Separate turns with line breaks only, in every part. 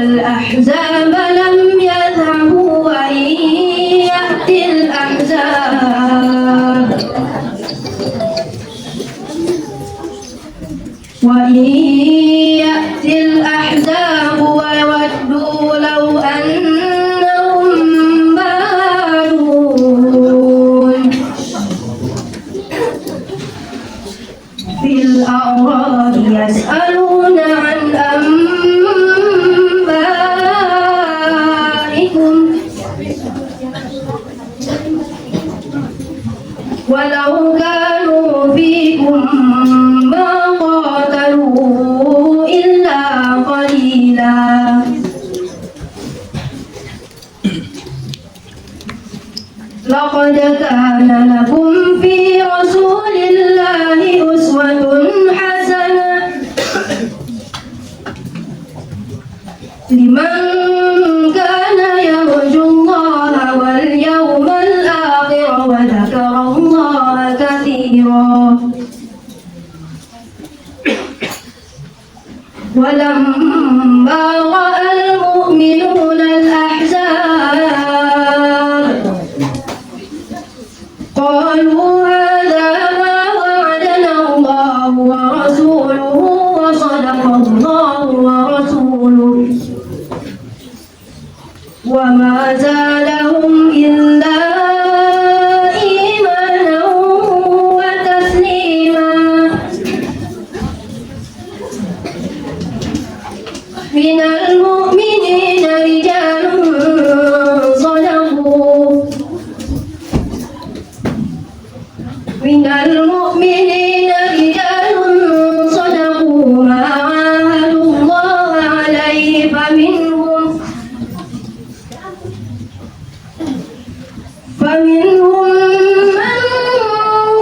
الأحزاب لم يذهبوا وإن يأتي الأحزاب ويودوا لو أنهم بادون في الأعراب يسألون عن أنبائكم ولو كانوا فيكم ما قاتلوا إلا قليلا لقد كان لكم في رسول الله أسوة حسنة لمن كان يرجو الله واليوم الآخر وذكر الله كثيرا ولما رأى المؤمنون الأحزاب قالوا هذا ما وعدنا الله ورسوله وصدق الله ورسوله وما زادهم إلا إيمانا وتسليما من المؤمنين رجال صدقوا ما عاهدوا الله عليه فمنهم من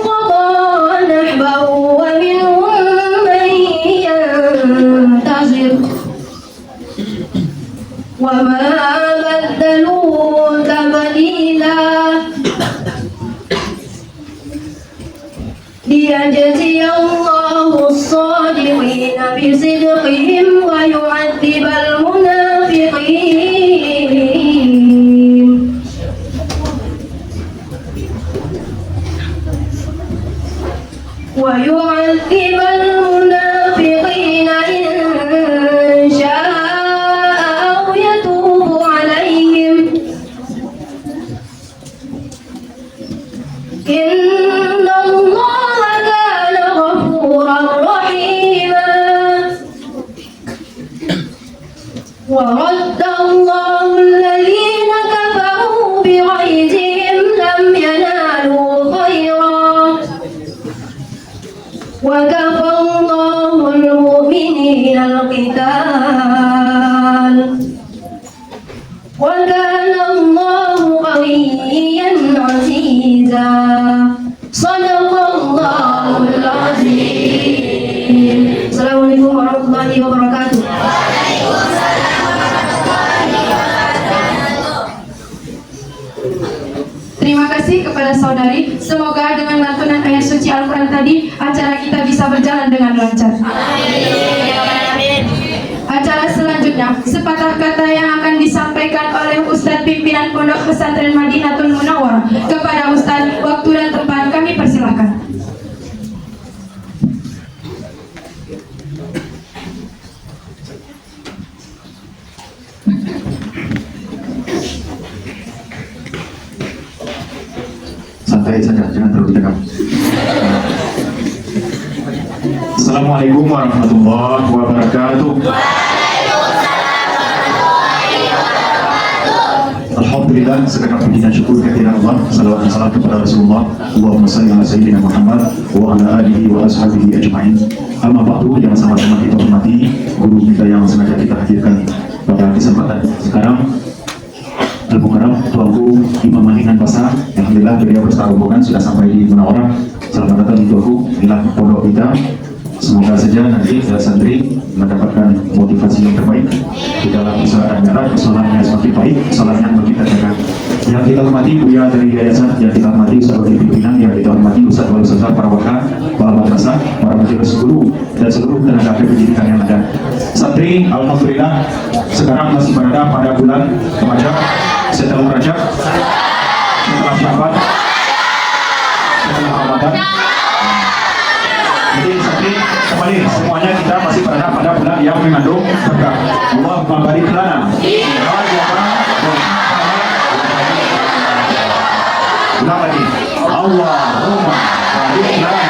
قضى نحبه ومنهم من ينتظر وما بدلوا تبديلا ليجزي الله الصادقين بصدقهم ويعذب المنافقين إن شاء أو يتوب عليهم إن الله كان غفورا رحيما ورد الله الذين كفروا بغيظهم لم ينالوا خيرا وكفى الله المؤمنين القتال وكان الله قويا عزيزا صدق الله العظيم. Assalamualaikum warahmatullahi wabarakatuh. Terima kasih kepada saudari. Semoga dengan lantunan ayat suci Al-Quran tadi acara kita bisa berjalan dengan lancar. Acara selanjutnya sepatah kata yang akan disampaikan oleh Ustadz pimpinan Pondok Pesantren Madinatul Munawwarah. Kepada Ustadz, waktu dan tempat kami persilahkan.
Santai saja, jangan terlalu tegang. Assalamualaikum warahmatullahi wabarakatuh. Alhamdulillah, segenap puji dan syukur kehadiran Allah. Salawat dan salam kepada Rasulullah. Allahumma shalli ala sayyidina Muhammad wa ala alihi wa ashabihi ajma'in. Amma ba'du, yang sama-sama kita hormati guru kita yang sengaja kita hadirkan pada kesempatan sekarang. Al-Mukarram, tuanku Imam Maninan Pasar. Alhamdulillah beliau berserta rombongan sudah sampai di Munawwarah. Selamat datang di tuanku, inilah pondok kita. Semoga saja nanti santri mendapatkan motivasi yang terbaik di dalam usaha dan sholatnya semakin baik, sholatnya kita jaga. Yang kita hormati Buya dari Yayasan, yang kita hormati Ustaz Wali Pimpinan, yang kita hormati Ustaz Wali Sesar, para wakil, para madrasah, para majelis guru, dan seluruh tenaga pendidikan yang ada. Santri, alhamdulillah, sekarang masih berada pada bulan Rajab, setelah Rajab, setelah Syaban, setelah Ramadan. Jadi santri, kembali semuanya kita masih berada pada bulan yang mengandung berkah. Allahumma barik lana. Ulang lagi. Allahumma barik lana.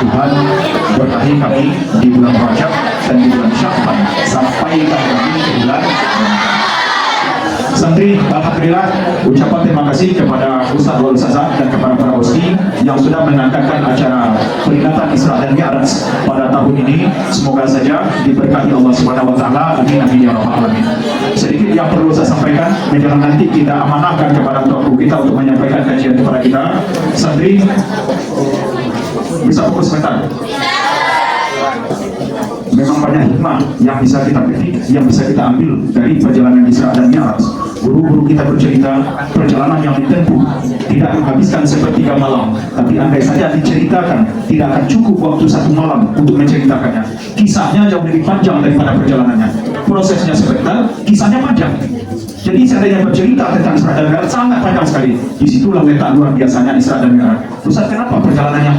Tuhan berkahi kami di bulan Rajab dan di bulan Syaban sampai kami ke bulan. Santri, alhamdulillah, ucapan terima kasih kepada Ustaz Wal Ustazah dan kepada para hosti yang sudah menangkan acara peringatan Isra dan Mi'raj pada tahun ini. Semoga saja diberkahi Allah Subhanahu wa taala. Amin amin ya rabbal alamin. Sedikit yang perlu saya sampaikan, menjelang nanti kita amanahkan kepada tuan kita untuk menyampaikan kajian kepada kita. Santri bisa fokus sebentar. Memang banyak hikmah yang bisa kita petik, yang bisa kita ambil dari perjalanan Isra dan Mi'raj. Guru-guru kita bercerita perjalanan yang ditempuh tidak menghabiskan sepertiga malam, tapi andai saja diceritakan tidak akan cukup waktu satu malam untuk menceritakannya. Kisahnya jauh lebih panjang daripada perjalanannya. Prosesnya sebentar, kisahnya panjang. Jadi seandainya bercerita tentang Isra dan Mi'raj sangat panjang sekali. Disitulah letak luar biasanya Isra dan Mi'raj. Ustaz, kenapa perjalanannya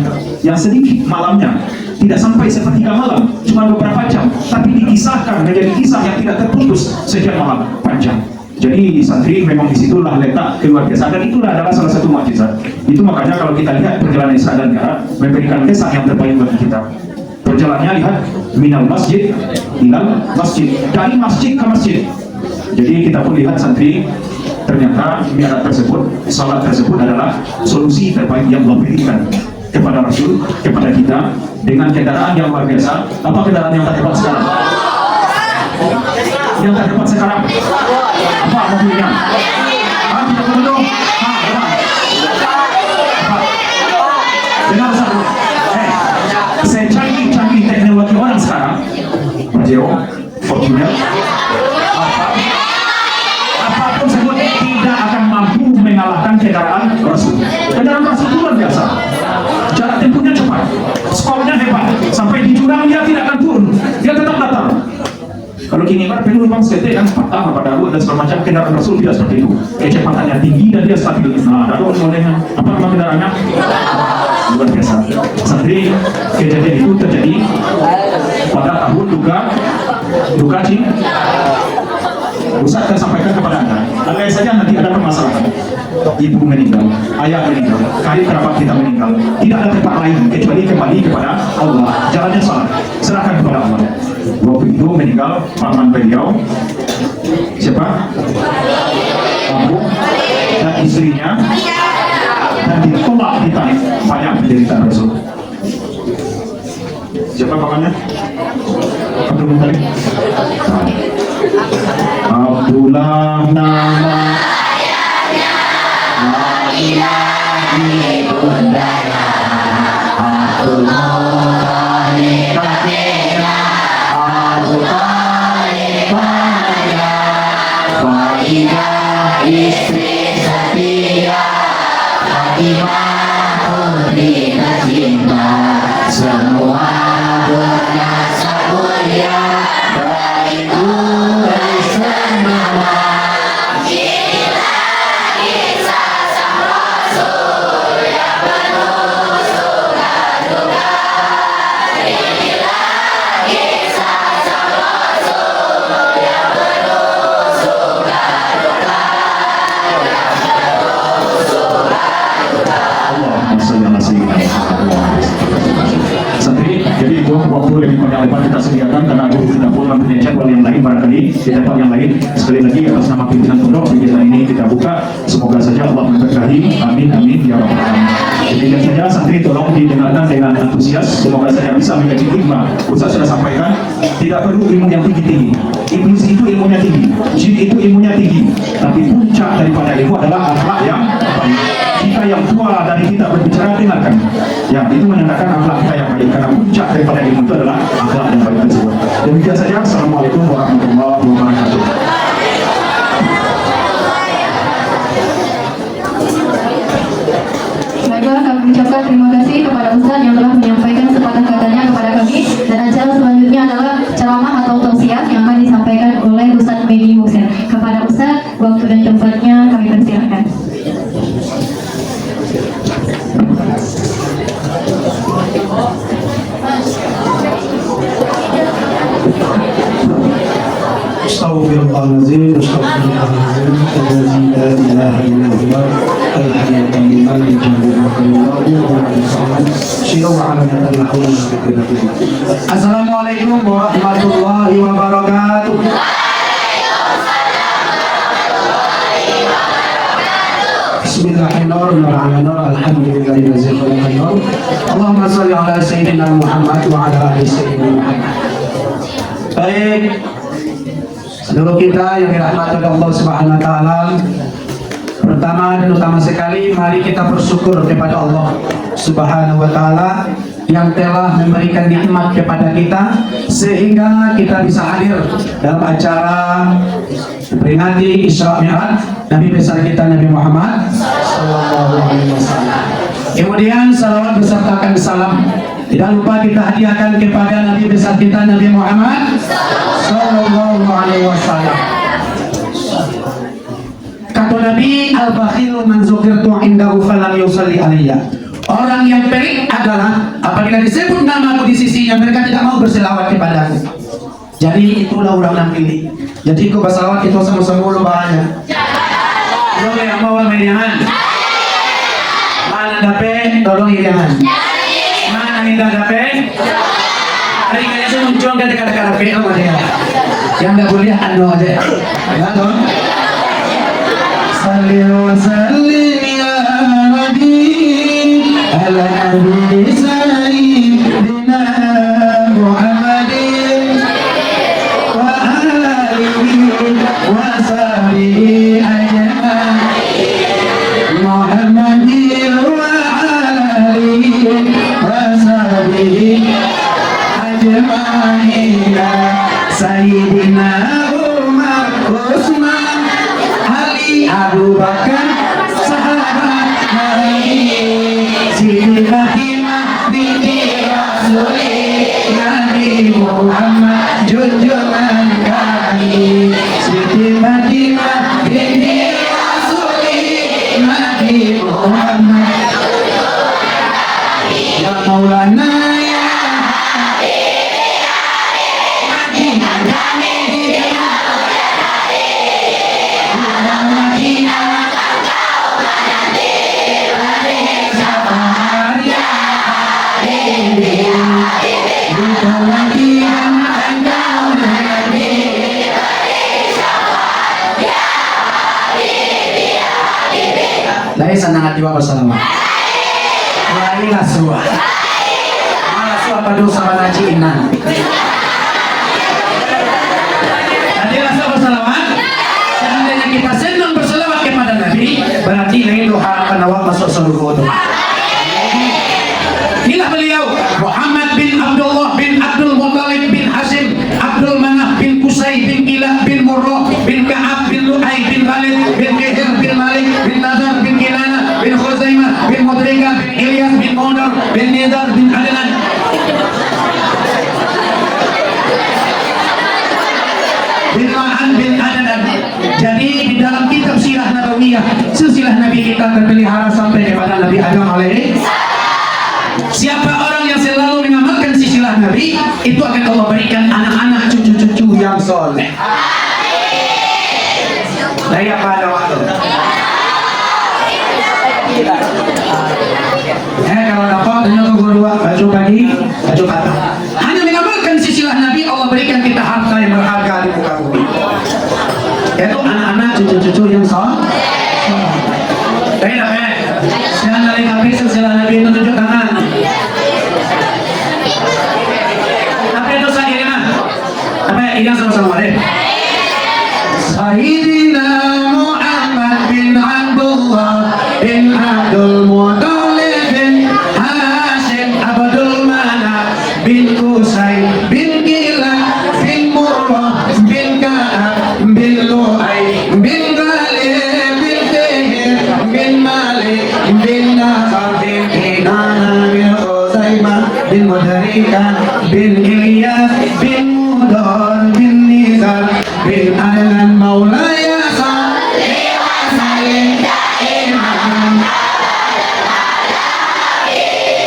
yang sedikit malamnya tidak sampai sepertiga malam, cuma beberapa jam, tapi dikisahkan menjadi kisah yang tidak terputus sejak malam panjang. Jadi santri memang disitulah letak keluar biasa, dan itulah adalah salah satu mukjizat. Itu makanya kalau kita lihat perjalanan Isra dan Mi'raj memberikan kesan yang terbaik bagi kita. Perjalanannya lihat minal masjid ilal masjid, dari masjid ke masjid. Jadi kita pun lihat santri, ternyata Mi'raj tersebut, salat tersebut adalah solusi terbaik yang Allah berikan kepada Rasul, kepada kita, dengan kendaraan yang luar biasa. Apa kendaraan yang terhebat sekarang? Yang terhebat sekarang apa mobilnya? Tidak perlu. Dengar satu. Secanggih-canggih teknologi orang sekarang, Pajero, Fortuner, apapun sebut tidak akan mampu mengalahkan kendaraan Rasul. Kendaraan Rasul itu luar biasa. Jarak tempuhnya cepat, skornya hebat, sampai di jurang dia tidak akan turun, dia tetap datar. Kalau kini kan penuh lubang seketik kan patah pada dan segala macam. Kendaraan Rasul tidak seperti itu. Kecepatannya tinggi dan dia stabil. Nah, lalu olehnya apa nama kendaraannya? Luar biasa. Santri, kejadian itu terjadi pada tahun duka cita. Ustaz akan sampaikan kepada Anda. Andai saja nanti ada permasalahan, ibu meninggal, ayah meninggal, karib kerabat kita meninggal, tidak ada tempat lain kecuali kembali kepada Allah. Jalannya salah, serahkan kepada Allah. Waktu itu meninggal paman beliau, siapa? Abu dan istrinya, dan ditolak ditarik. Banyak penderitaan Rasul. Siapa pamannya? Abdul Muttalib. Abdullah nama ayahnya, laki-laki bundanya, Abdul Muttalib kakeknya, Abu Talib pamannya, Faidah istri setia, Fatimah putri tercinta, semua bernasab mulia. Jadi waktu lebih banyak lebar kita sediakan karena guru kita pun mempunyai jadwal yang lain barangkali di tempat yang lain. Sekali lagi atas nama pimpinan pondok kegiatan ini kita buka. Semoga saja Allah memberkahi. Amin amin ya rabbal alamin. Demikian saja santri, tolong didengarkan dengan antusias. Semoga saya bisa menjadi hikmah. Ustaz sudah sampaikan tidak perlu ilmu yang tinggi-tinggi. Iblis itu ilmunya tinggi, jin itu ilmunya tinggi, tapi puncak daripada ilmu adalah akhlak yang baik. kita yang tua dari kita berbicara dengarkan. Yang itu menandakan akhlak kita yang baik, karena puncak daripada ilmu itu adalah akhlak yang baik tersebut. Demikian saja. Assalamualaikum warahmatullahi wabarakatuh.
Baiklah, kami mengucapkan terima kasih kepada Ustaz yang telah menyampaikan sepatah katanya kepada kami. Dan acara selanjutnya adalah ceramah atau tausiah yang akan disampaikan oleh Ustaz Medi Hussein. Kepada Ustaz, waktu dan tempatnya kami persilahkan.
Astaghfirullahaladzim, astaghfirullahaladzim, alladzi la ilaha illallah, al-hayyul qayyum, Assalamualaikum warahmatullahi wabarakatuh. Bismillahirrahmanirrahim. Alhamdulillahilladzi khalaqan nur. Allahumma shalli ala sayyidina Muhammad wa ala ali sayyidina Muhammad. Baik, seluruh kita yang dirahmati oleh Allah Subhanahu wa taala. Pertama dan utama sekali, mari kita bersyukur kepada Allah Subhanahu wa taala yang telah memberikan nikmat kepada kita sehingga kita bisa hadir dalam acara peringati Isra Mi'raj Nabi besar kita Nabi Muhammad sallallahu alaihi wasallam. Kemudian salawat besertakan salam tidak lupa kita hadiahkan kepada Nabi besar kita Nabi Muhammad sallallahu alaihi wasallam. Kata Nabi, al-bakhilu man dzukirtu indahu falam yusalli alayya. Orang yang pelit adalah apabila disebut namaku di sisinya mereka tidak mau berselawat kepadaku. Jadi itulah orang yang pilih. Jadi ku berselawat itu sama-sama lu bahaya. Tolong yang mau mediahan. Mana dape? Tolong iriangan. Mana minta dape? Hari kaya saya muncul ke dekat-dekat dape sama dia. Yang tak boleh anu aja. Ya toh. Salli wa sallim ya Nabi ala nabi sayyidina Muhammadin wa alihi wa sahbihi ajma'in. Muhammadin wa alihi wa sahbihi ajma'in. Sayyidina Umar, Utsman, Ali, Abu Bakar, sahabat Nabi, Siti Fatimah binti Rasulullah, Nabi Muhammad junjungan kami. Siti Fatimah binti Rasulullah, Nabi Muhammad. Ya Maulana ya Lai sanangat jiwa bersama. Lai lasua. Malasua padu sama najiinan. Tadi rasa bersalawat. Seandainya kita senang bersalawat kepada Nabi, berarti lain doa akan awak masuk surga itu. Inilah beliau Muhammad bin Abdullah bin Abdul Muttalib bin Hashim Abdul Manaf bin Qusay bin Kilab bin Murrah bin Ka'ab bin Lu'ay bin Khalid bin Kihir bin Malik bin Nazar bin Kinana bin Khuzaimah bin Mudrika bin Ilyas bin Mudar bin Nizar bin Adnan bin Ma'an bin Adnan. Jadi di dalam kitab Sirah Nabawiyah silsilah Nabi kita terpelihara sampai kepada Nabi Adam alaihi. Siapa orang yang selalu mengamalkan silsilah Nabi, itu akan Allah berikan anak-anak cucu-cucu yang soleh. Layak pada waktu. Kalau dapat hanya dua baju pagi, baju patah. Hanya mengamalkan silsilah Nabi, Allah berikan kita harta yang berharga di muka bumi. Yaitu anak-anak cucu-cucu yang soleh. Baiklah, jangan dari kami silsilah Nabi itu tunjuk tangan. Apa itu Sayyidina? Apa yang sama-sama deh? Sayyidina Muhammad bin Abdullah bin Abdul bin Ilyas bin Mudon bin Nizar bin Adnan Maulaya salli wa sallim daiman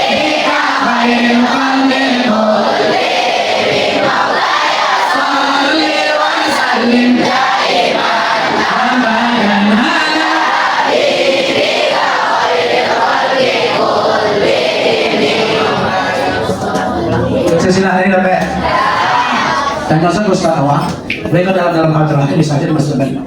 bika khairil khalqil kulli salli wa sallim daiman abadan ala silsilah hari sampai dan dosa Gustawa mereka dalam hati bisa aja masuk ke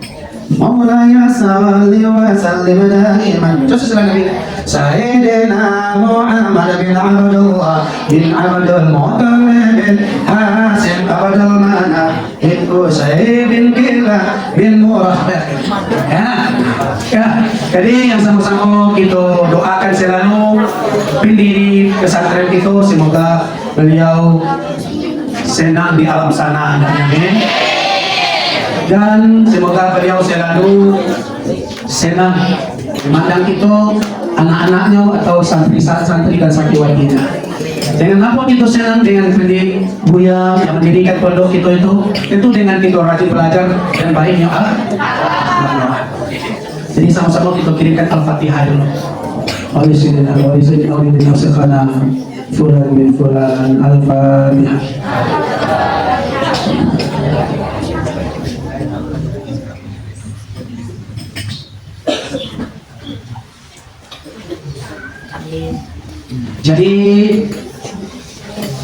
Maulaya salli wa sallim daiman. Terus silsilah Nabi Sayyidina Muhammad bin Abdullah bin Abdul Muttalib bin Hasim Abdul Manaf bin Qusay bin Kilab bin Murrah. Ya, jadi yang sama-sama kita doakan selalu pendiri pesantren itu semoga beliau senang di alam sana, amin. Dan semoga beliau selalu senang memandang itu anak-anaknya atau santri-santri dan santriwatinya. Dengan apa kita senang dengan pendidik Buya yang mendirikan pondok kita itu, tentu dengan kita rajin belajar dan baiknya Allah. Jadi sama-sama kita kirimkan Al-Fatihah dulu. Al-Fatihah Fulan bin Fulan Al-Fatihah. Jadi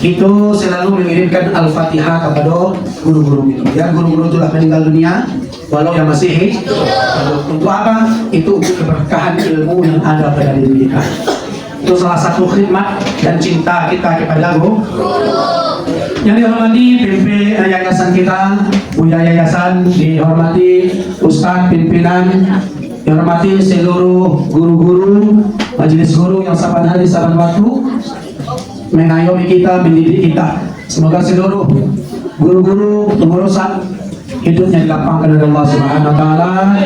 itu selalu mengirimkan Al-Fatihah kepada guru-guru itu. Ya, guru-guru telah meninggal dunia, walau yang masih hidup. Untuk apa? Itu untuk keberkahan ilmu yang ada pada diri kita. Itu salah satu khidmat dan cinta kita kepada guru. Yang dihormati pimpin yayasan kita, Buya Yayasan, dihormati Ustadz pimpinan, dihormati seluruh guru-guru, majelis guru yang saban hari saban waktu mengayomi kita, mendidik kita. Semoga seluruh guru-guru pengurusan hidupnya dilapangkan oleh Allah Subhanahu wa taala,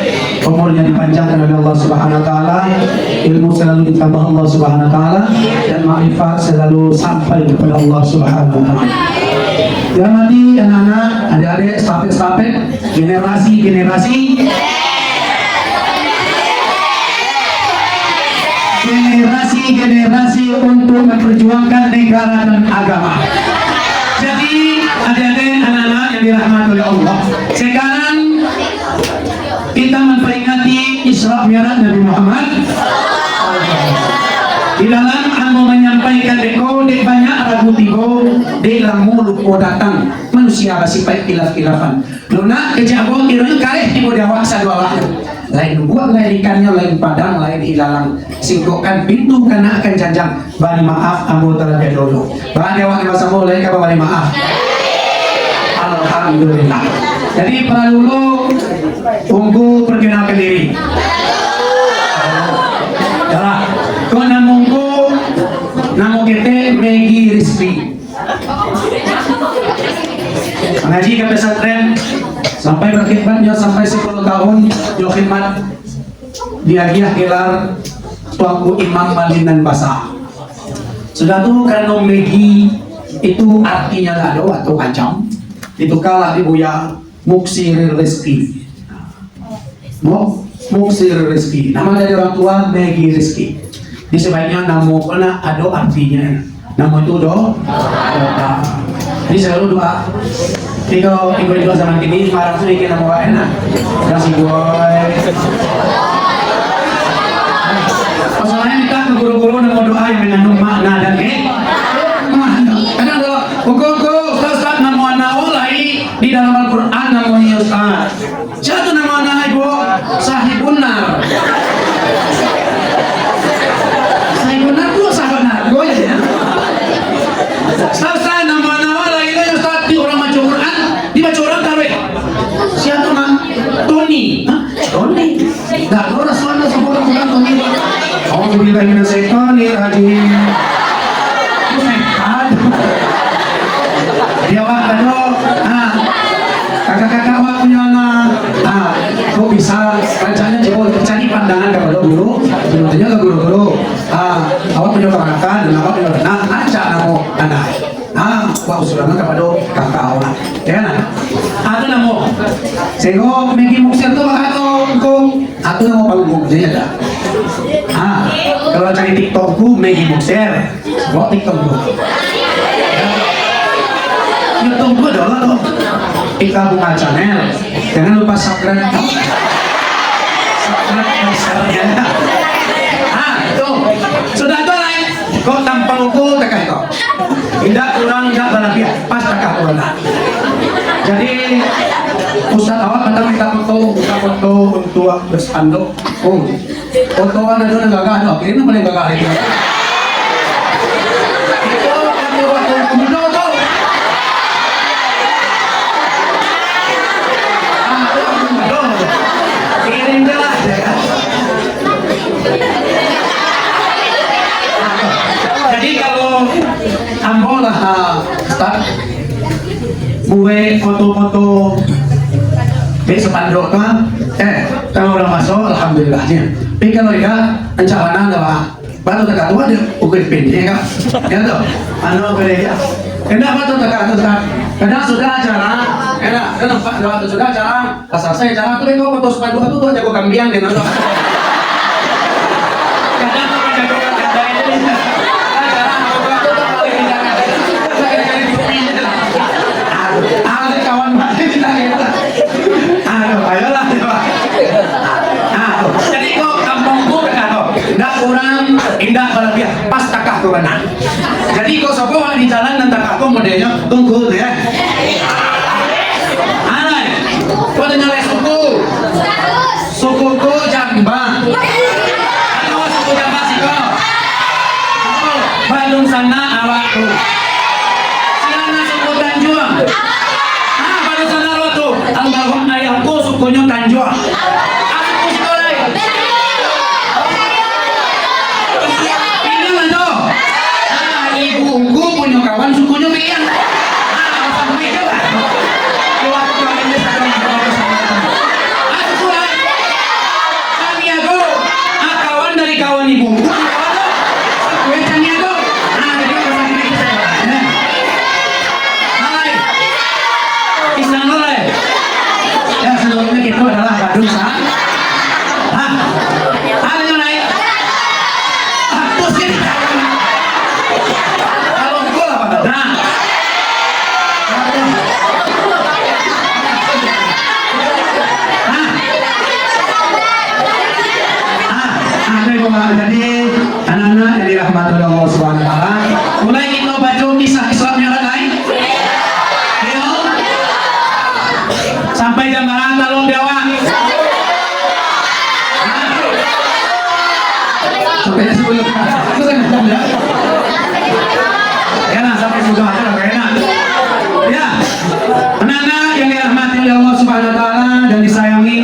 umurnya dipanjangkan oleh Allah Subhanahu wa taala, ilmu selalu ditambah Allah Subhanahu wa taala, dan ma'rifat selalu sampai kepada Allah Subhanahu wa taala. Dihormati anak-anak, adik-adik, stafet-stafet, generasi-generasi untuk memperjuangkan negara dan agama. Jadi adik-adik, anak-anak yang dirahmati oleh Allah, sekarang kita memperingati Isra Mi'raj Nabi Muhammad. Di dalam anu menyampaikan deko dek banyak ragu tigo di dalam mulut ko datang manusia basifat kilaf-kilafan. Luna kejabo kira kareh tibo dawak sadwa lain buat lain ikannya, lain padang, lain ilalang singkokkan pintu kena akan janjang bani maaf ambo terlebih dulu bani awak masa mulai kapan bani maaf. Alhamdulillah. Jadi para dulu tunggu perkenalkan diri. Yalah, kau namungku namo kita Megi Rizki. Mengaji ke pesantren sampai berkhidmatnya sampai 10 tahun yo khidmat diagiah gelar tuanku Imam Malinan Basah. Sudah tuh karena Megi itu artinya lado atau ancam. Itu kalah di Buya Muksir Rizki. Muksir Rizki. Nama dari orang tua Megi Rizki. Di sebaiknya nama pernah ada artinya. Nama itu doa. Jadi selalu doa. Jadi kalau ibu doa zaman kini marah tuh ikan nama enak. Kasih boy. Masalahnya kita ke guru-guru nama doa yang mengandung makna dan kadang doa guru Ustaz nama nawa lagi di dalam Al-Quran namanya Ustaz. Jatuh nama anak ibu Sahibun Nar. Sahibun Nar tuh sahabat narko ya. Ustaz nama nawa lagi itu Ustaz di orang baca Quran dibaca orang tarwih. Siapa nama Tony? Tony. Dah orang suara sebut bukan Tony. Alhamdulillah minasyaitonirrajim. Dia waktu kakak-kakak waktunya kok bisa rencana coba cari pandangan kepada guru, sebenarnya ke guru-guru. Awak punya perangkat dan awak punya aja namo anak. wa usulan kepada kakak Allah. Ya kan? Atau namo. Sego Megi Muxer tuh atau namo panggung jadi ada. Kalau cari TikTokku Megi Muxer, gua TikTokku. YouTube gua adalah tuh Ika Bunga Channel. Jangan lupa subscribe. Subscribe tuh sudah tuh lain. Kok tampangku tekan kok. Tidak kurang, tidak berlebihan, pas kakak corona. Jadi Ustaz awak kata minta foto untuk berspanduk. Fotoan ada nggak ada, ini boleh nggak ada. Itu waktu kuno tuh. Kirim jelas ya. Jadi kalau ambo lah start gue foto-foto di sepanduk kan kalau udah masuk alhamdulillahnya. Tapi kalau ya rencana adalah baru dekat tua dia ukur pindah kan ya tuh gereja kenapa batu dekat atas kan kadang sudah acara kadang sudah acara asal saya acara tuh itu foto sepanduk itu tuh jago kambiang dia nonton kadang tuh jago kawan mati kita ayolah jadi kok kampungku dekat nggak kurang indah berlebihan pas takah kebenar jadi kok sopo di jalan dan takahku modelnya tunggu tuh ya aneh kok nyalek sukuku Jambang atau suku Jambang sih kok Bandung sana awakku silana suku Tanjuang Bandung sana awakku almarhum ayahku sukunya Tanjuang aku sekolah ibuku punya kawan sukunya Bian. Kawan dari kawan ibuku. Ya sebelumnya kita adalah Badung San. Ada yang lain? Pusing. Jadi anak-anak yang dirahmati oleh Allah Subhanahu wa taala, mulai kita baca kisah Islam yang lain. Sampai jam berapa tolong dewa? Sampai jam 10. Ya lah sampai 10 aja enak. Ya. Anak-anak yang dirahmati oleh Allah Subhanahu wa taala dan disayangi,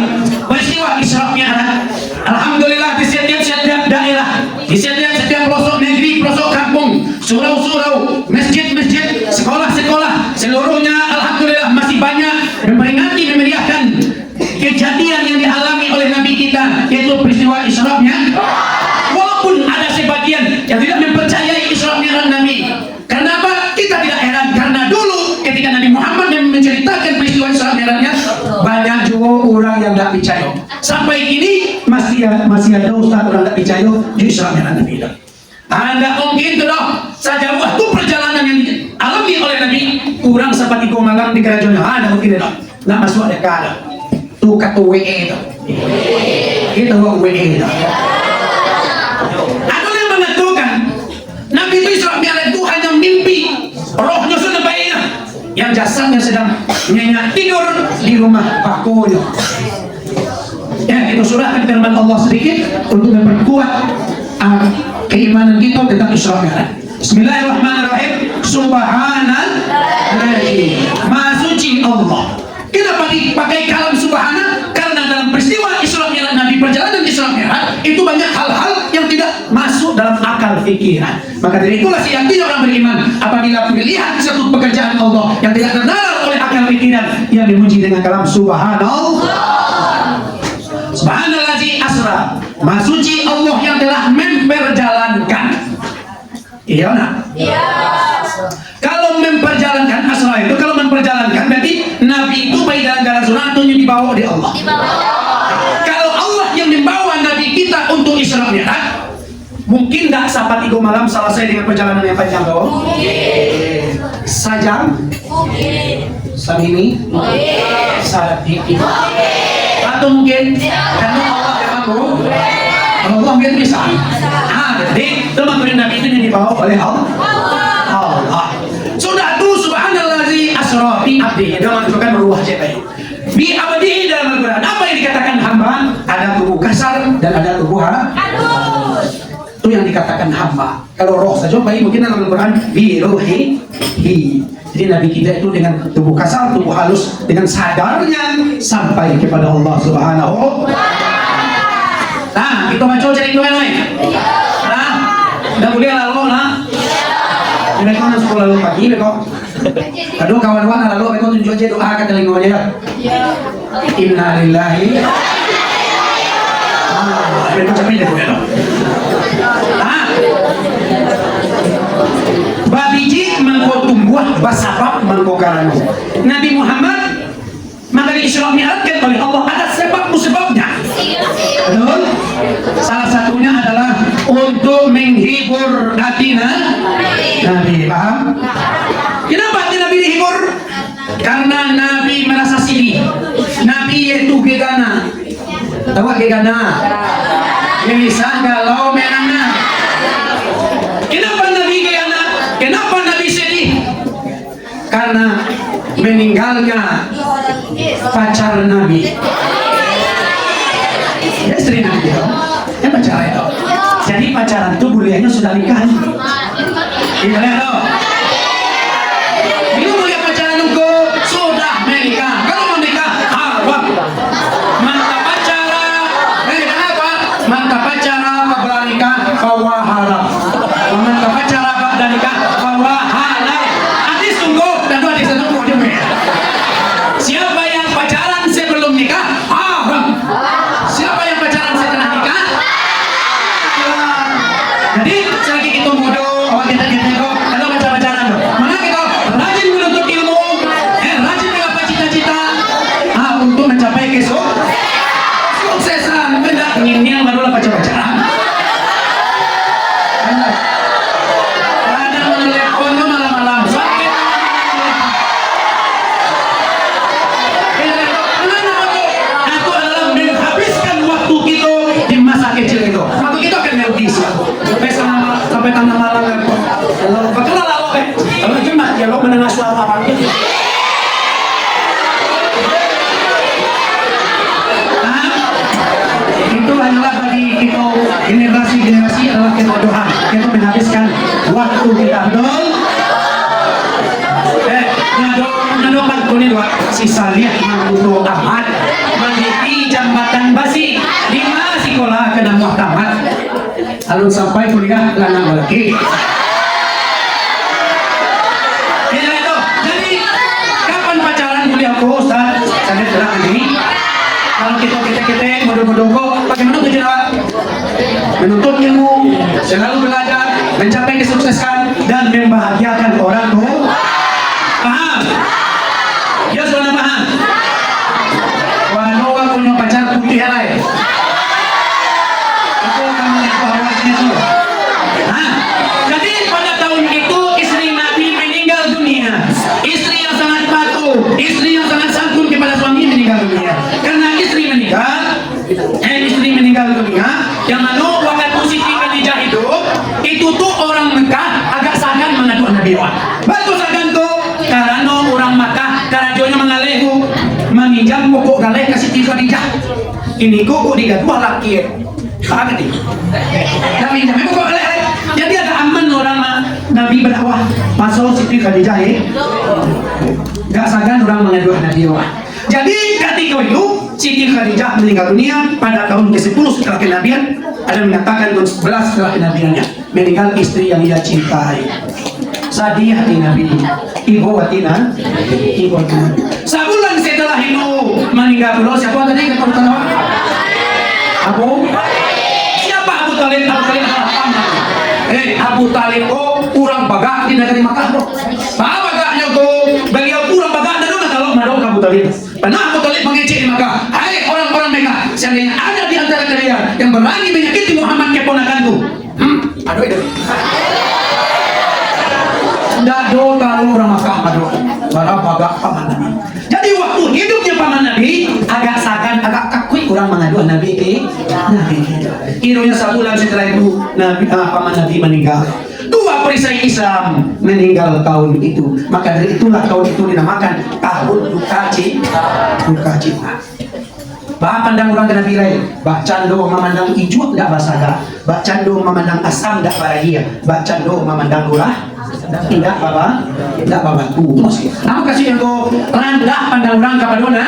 peristiwa Isra Mi'raj. Alhamdulillah di setiap daerah, di setiap pelosok negeri, pelosok kampung, surau-surau, masjid-masjid, sekolah-sekolah, seluruhnya alhamdulillah masih banyak memperingati, memeriahkan kejadian yang dialami oleh Nabi kita, yaitu peristiwa Isra Mi'raj. Walaupun ada sebagian yang tidak mempercayai Isra Mi'raj Nabi. Kenapa? Kita tidak heran karena dulu ketika Nabi Muhammad menceritakan peristiwa Isra Mi'rajnya, banyak juga orang yang tidak percaya. Sampai kini masih ada ustaz orang tidak percaya di Isra Mi'raj Nabi. Anda mungkin sudah saja waktu perjalanan yang dialami oleh Nabi kurang seperti malam di kerajaan ada mungkin tidak nggak masuk ada kala tuh kata WE itu WE itu ada yang mengatakan Nabi itu Isra Mi'raj itu hanya mimpi rohnya sudah baiknya yang jasadnya sedang nyenyak tidur di rumah pakunya. Ya, itu surah firman Allah sedikit untuk memperkuat keimanan kita tentang Isra Mi'raj. Bismillahirrahmanirrahim. Subhanallahi, Maha suci Allah. Kenapa dipakai kalam subhana? Karena dalam peristiwa Isra Mi'raj Nabi, perjalanan Isra Mi'raj itu banyak hal-hal yang tidak masuk dalam akal pikiran. Maka dari itulah siapnya orang beriman apabila melihat satu pekerjaan Allah yang tidak ternalar oleh akal pikiran, yang dimuji dengan kalam subhanallah. Subhanallazi asra, Maha suci Allah yang telah memperjalankan. Iya nak? Iya. Kalau memperjalankan memperjalankan asra itu, kalau memperjalankan berarti Nabi itu baik dalam jalan sunnah atau yang dibawa oleh Allah. Kalau Allah yang membawa Nabi kita untuk Isra Mi'raj, mungkin nggak sapat 3 malam selesai dengan perjalanan yang panjang kau? Sajam? Samini? Sadetik? Atau mungkin karena Allah yang mampu? Allah mungkin bisa. Jadi teman-teman Nabi itu yang dibawa oleh Allah. Sudah tuh subhanallah asra bi abdihi, dalam menunjukkan ruh jabari. Bi abdihi dalam Al-Quran. Apa yang dikatakan hamba? Ada tubuh kasar dan ada tubuh halus. Itu yang dikatakan hamba. Kalau roh saja baik mungkin dalam Al-Quran bi ruhihi. Jadi Nabi kita itu dengan tubuh kasar, tubuh halus, dengan sadarnya sampai kepada Allah Subhanahu. Nah, kita baca cerita yang lain. Nah, udah boleh lalu nah. Mereka nak sekolah lalu pagi, mereka. Aduh kawan-kawan lalu mereka tunjuk aja doa kata lingkungan aja. Inna lillahi. Mereka capek deh boleh. Babiji mangko tumbuh basabab mangko karanu. Nabi Muhammad maka Isra Mi'raj oleh Allah ada sebab-sebabnya. Betul? Salah satunya adalah untuk menghibur hati Nabi. Paham? Kenapa hati Nabi dihibur? Karena Nabi merasa sedih. Nabi yaitu gegana. Tahu gegana? Yang bisa galau menangna. Kenapa Nabi gegana? Kenapa Nabi sedih? Karena meninggalnya pacar Nabi. Ya istri Nabi itu, ya pacaran itu. Jadi pacaran itu bulianya sudah nikah. Iya itu. Itu bulia pacaran itu sudah menikah. Kalau mau nikah haram. Mantap pacara. Kenapa? Mantap pacara apabila nikah bahwa haram. Mantap pacara apabila nikah bahwa halal. Hadis tunggu dan hadis tunggu demi. Siapa yang pacaran sebelum nikah haram. Siapa yang pacaran setelah nikah? Jadi selagi kita bodoh, awak kita kok kalau pacaran tuh. Mana kita rajin menuntut ilmu, rajin menggapai cita-cita, untuk mencapai kesuksesan. Benda inginnya barulah pacaran. Ada menelepon malam-malam sakit. Itu adalah menghabiskan waktu kita di masa kecil itu. Waktu kita akan melukis sampai tengah malam. Kalau lalu kalau cuma ya lo menengah suara apa? Itu adalah bagi kita generasi adalah kebodohan. Kita menghabiskan waktu kita betul. Nyadokan kuning dua sisa lihat mampu amat meniti jambatan basi di mana sekolah kena muhtamat alun sampai kuliah lanang lagi. Jadi kapan pacaran kuliah kok Ustaz? Saya bilang ini kalau kita bodoh-bodoh kok bagaimana tujuan? Menuntut ilmu, selalu belajar, mencapai kesuksesan dan membahagiakan orang tua. Paham? Ya sudah paham? Walau aku punya pacar putih lain. Itu kamu lihat awalnya itu. Jadi pada tahun itu istri Nabi meninggal dunia. Istri yang sangat patuh, istri yang sangat santun kepada suami meninggal dunia. Karena istri meninggal dunia, yang mana waktu Siti Khadijah hidup, itu tuh orang Mekah agak sagan mengadukan Nabi Wan. Betul sagan tuh. Karena orang Makkah karajonya mengalehu meminjam pokok galeh ke Siti Khadijah. Ini kok digaduh laki. Kaget nih. Nabi minjam pokok galeh. Jadi agak aman orang Nabi berdakwah. Masuk Siti Khadijah gak sagan orang mengaduh Nabi Wan. Jadi ketika itu Siti Khadijah meninggal dunia pada tahun ke-10 setelah kenabian. Ada mengatakan tahun 11 setelah kenabiannya meninggal istri yang ia cintai. Sadiah di Nabi, ibu watina, ibu watina. Sebulan setelah itu meninggal dulu siapa tadi kata Talib? Abu? Siapa Abu Talib? Abu Talib apa? Abu Talib orang orang baga di negeri Makkah bro. Baganya ko beliau pulang baga na doon kalau madong Abu Talib. Pernah Abu Talib mengecek di Makkah. Hai orang-orang Mekah, seandainya ada di antara kalian yang berani menyakiti Muhammad keponakanku. Aduh itu. Nggak do kalau orang Makkah aduh. Para baga paman Nabi. Jadi waktu hidupnya paman Nabi agak seakan agak kaku kurang mengadu Nabi Nabi. Kiranya sebulan setelah itu Nabi paman Nabi meninggal. Dua perisai Islam meninggal tahun itu. Maka dari itulah tahun itu dinamakan tahun duka cita. Bah pandang orang kena bilai, bah cando memandang ijuk tidak basaga, bah cando memandang asam tidak bahagia, bah cando memandang lurah tidak apa tuh. Aku kasih yang kau rendah pandang orang kapadona.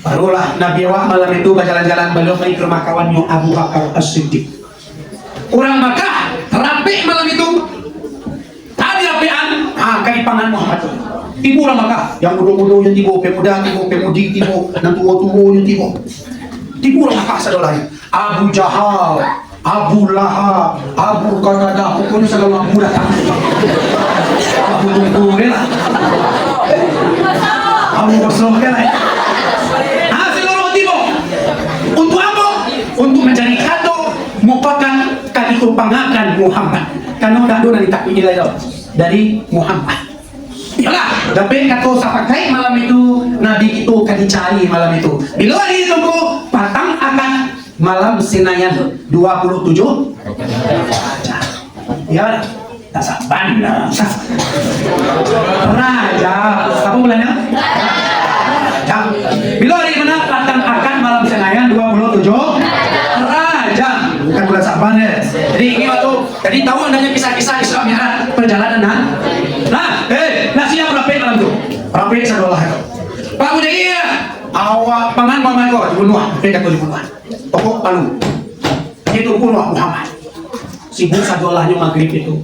Barulah Nabi Wah malam itu berjalan-jalan beliau pergi ke rumah kawannya Abu Bakar As-Siddiq. Orang Makkah rapi malam itu tadi apian kali pangan Muhammad. Tibu orang Makkah yang muda-muda yang tibu, pemuda tibu, pemudi tibu, dan tua-tua yang tibu. Tibu orang Makkah sadolai. Abu Jahal, Abu Lahab, Abu Qatadah, pokoknya segala muda tak. Abu Tunggu lah. Abu Basroh lah. Seluruh tibu. Untuk apa? Untuk mencari kado merupakan kali kepangakan Muhammad. Karena dah dona ditakwi dari Muhammad. Yalah, tapi kata sapakai malam itu Nabi itu kan dicari malam itu. Bila hari itu patang akan malam Senayan 27 ya tak saban Raja apa bulannya? Raja. Bila hari mana patang akan malam Senayan 27 Raja bukan bulan Saban ya. Jadi ini waktu jadi tahu adanya kisah-kisah Isra Mi'raj perjalanan nah siapa rapi malam tu? Rapi sadolah itu. Pak Budi awak paman kau dibunuh, mereka tu dibunuh. Pokok palu itu bunuh Muhammad. Sibuk sadolahnya maghrib itu.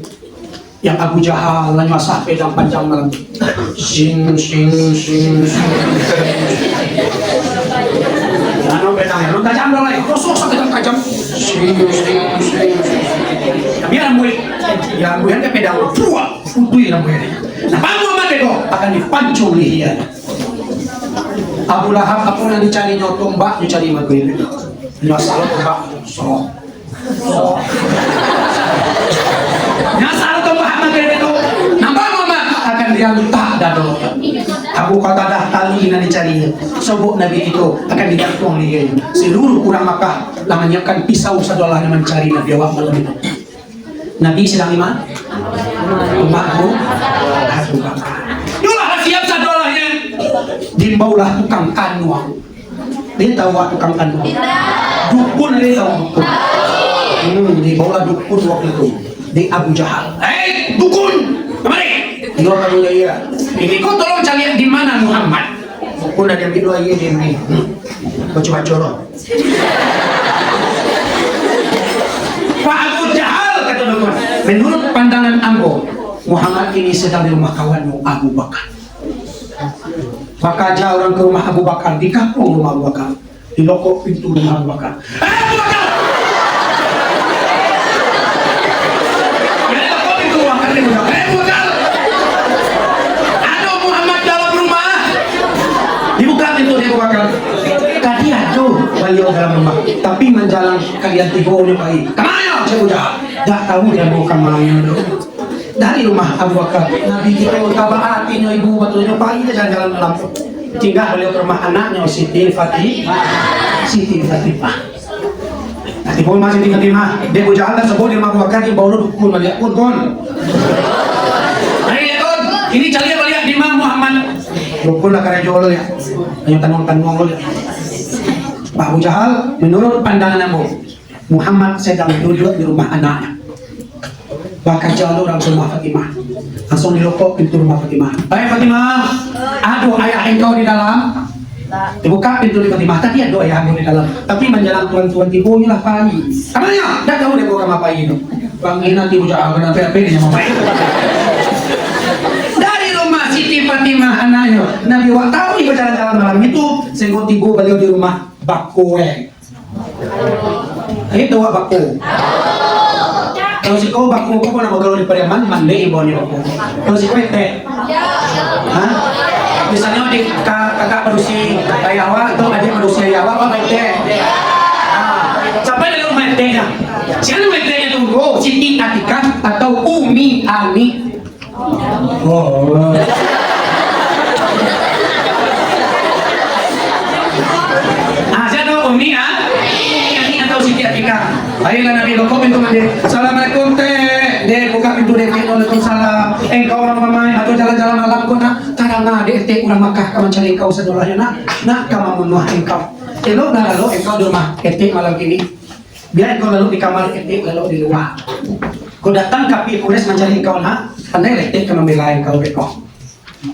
Yang Abu Jahal hanya asah pedang panjang malam. Sing. Jangan pedangnya, lu tajam dah lagi. Rosok tajam. Sing. Biar murid, yang murid ke pedang dua, putui lah muridnya. Nah, Pak Muhammad itu akan dipancung lehernya. Abu Lahab apa yang dicari tombak dicari maghrib. Nyasar tombak, so. Nyasar tombak maghrib itu. Nampak Muhammad akan dia letak dado. Abu Qatadah tali yang dicari. Sobok Nabi itu akan digantung lehernya. Seluruh orang Makkah menyiapkan pisau sadolah yang mencari Nabi awak malam itu. Nabi sedang iman. Abu Bakar. Itulah siap sadolahnya. Dimbaulah tukang kanuang. Dia tahu tukang kanuang. Dukun dia tahu dukun. Dimbaulah dukun waktu itu. Di Abu Jahal. Dukun, kemari. Dia kalau dia. Ini kau tolong cari di mana Muhammad. Dukun ada yang kedua dia ini. Kau coba corong. Pak Abu Jahal kata dukun. Menurut pandangan Ambo, Muhammad ini sedang di rumah kawanmu Abu Bakar. Maka aja orang ke rumah Abu Bakar, di kampung rumah Abu Bakar, di lokok pintu rumah Abu Bakar. Abu Bakar! Di lokok pintu rumah Abu Bakar. Abu Bakar! Ada Muhammad dalam rumah. Dibuka pintu Abu Bakar. Tadi ada beliau dalam rumah, tapi menjalan kalian tiga-nya baik. Kemana? Saya udah tak tahu dia mau kemana. Dari rumah Abu Bakar, Nabi kita utama hatinya ibu batunya pagi dia jalan-jalan malam. Tinggal beliau ke rumah anaknya Siti Fatimah. Nanti pun masih Siti Fatimah, dia berjalan sebut di rumah Abu Bakar, dia bawa dukun melihat kun. Ayo kun, ini cari melihat di Imam Muhammad. Dukun lah karena jual ya, hanya tanung-tanung lo ya. Pak Abu Jahal, menurut pandangan Abu, Muhammad sedang duduk di rumah anaknya. Bahkan jalan orang ke rumah Fatimah. Langsung dilokok pintu rumah Fatimah. Hai Fatimah, aduh ayah engkau di dalam. Dibuka pintu di Fatimah. Tadi ada ayah engkau di dalam. Tapi menjalan tuan-tuan tibonya lah pagi. Kamanya, dah tahu dia bukan apa itu. Bangin nanti bujak akan apa-apa dia mau main. Dari rumah Siti Fatimah anaknya, Nabi Wak tahu berjalan-jalan malam itu. Sehingga tiba beliau di rumah Bakwe. Itu Wak Bakwe. Kalau si ko baku ko na magkaroon di pareman mandi ibo niyo ko. Kalau si ko ite. Ha? Misalnya di kakak manusia yawa atau adik manusia yawa apa ite? Sampai dalam ite-nya. Siapa ite-nya tunggu? Siti Atika atau Umi Ani? Oh. Umi Ani atau Siti Atika. Ayolah Nabi lo komen dia. Assalamualaikum teh. Dia buka pintu dia. Waalaikumsalam. Engkau orang mamai atau jalan-jalan malam kau nak? Karena dia teh orang Makkah kamu cari engkau sedolahnya nak kamu menuah engkau. Elo dah lalu engkau di rumah etik malam ini. Biar engkau lalu di kamar etik lalu di luar. Kau datang kapi Quraisy mencari engkau nak. Andai etik kamu membela engkau bekok.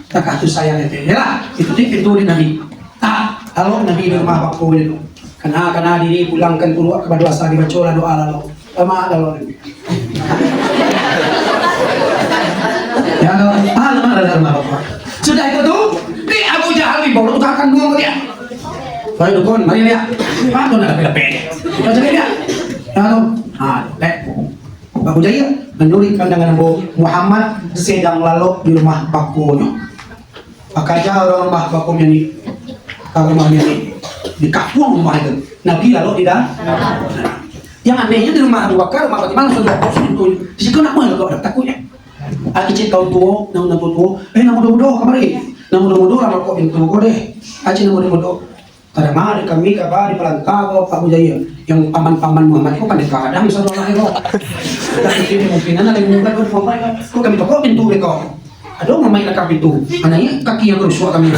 Tak tu sayang etik. Yalah itu pintu di Nabi. Tak kalau Nabi di rumah Pak Kowe itu. Karena diri pulangkan keluar kepada doa dibaca doa lalu lama lalu ya lama bapak sudah itu tuh di Abu Jahal dibawa tukangkan dua dia baik dukun mari lihat apa nak pilih kita cari dia ya tuh Abu Jahal menuri pandangan Muhammad sedang lalu di rumah Pak Kowe makanya orang rumah Pak Kowe ini rumahnya ini di kampung rumah itu Nabi lalu tidak yang anehnya di rumah Abu Bakar rumah Fatimah sudah itu di situ nak mana kau takutnya aku cek kau tua namun namun dodo kemari namun dodo ramai kau pintu kau deh aku namun dodo pada mana kami kabar di Pelantau Pak Mujaya yang paman-paman Muhammad itu pandai kadang saudara itu dan ini mungkin ada yang mulai berfirman kau kami kau pintu kau aduh mamain nak pintu anaknya kaki yang bersuara kami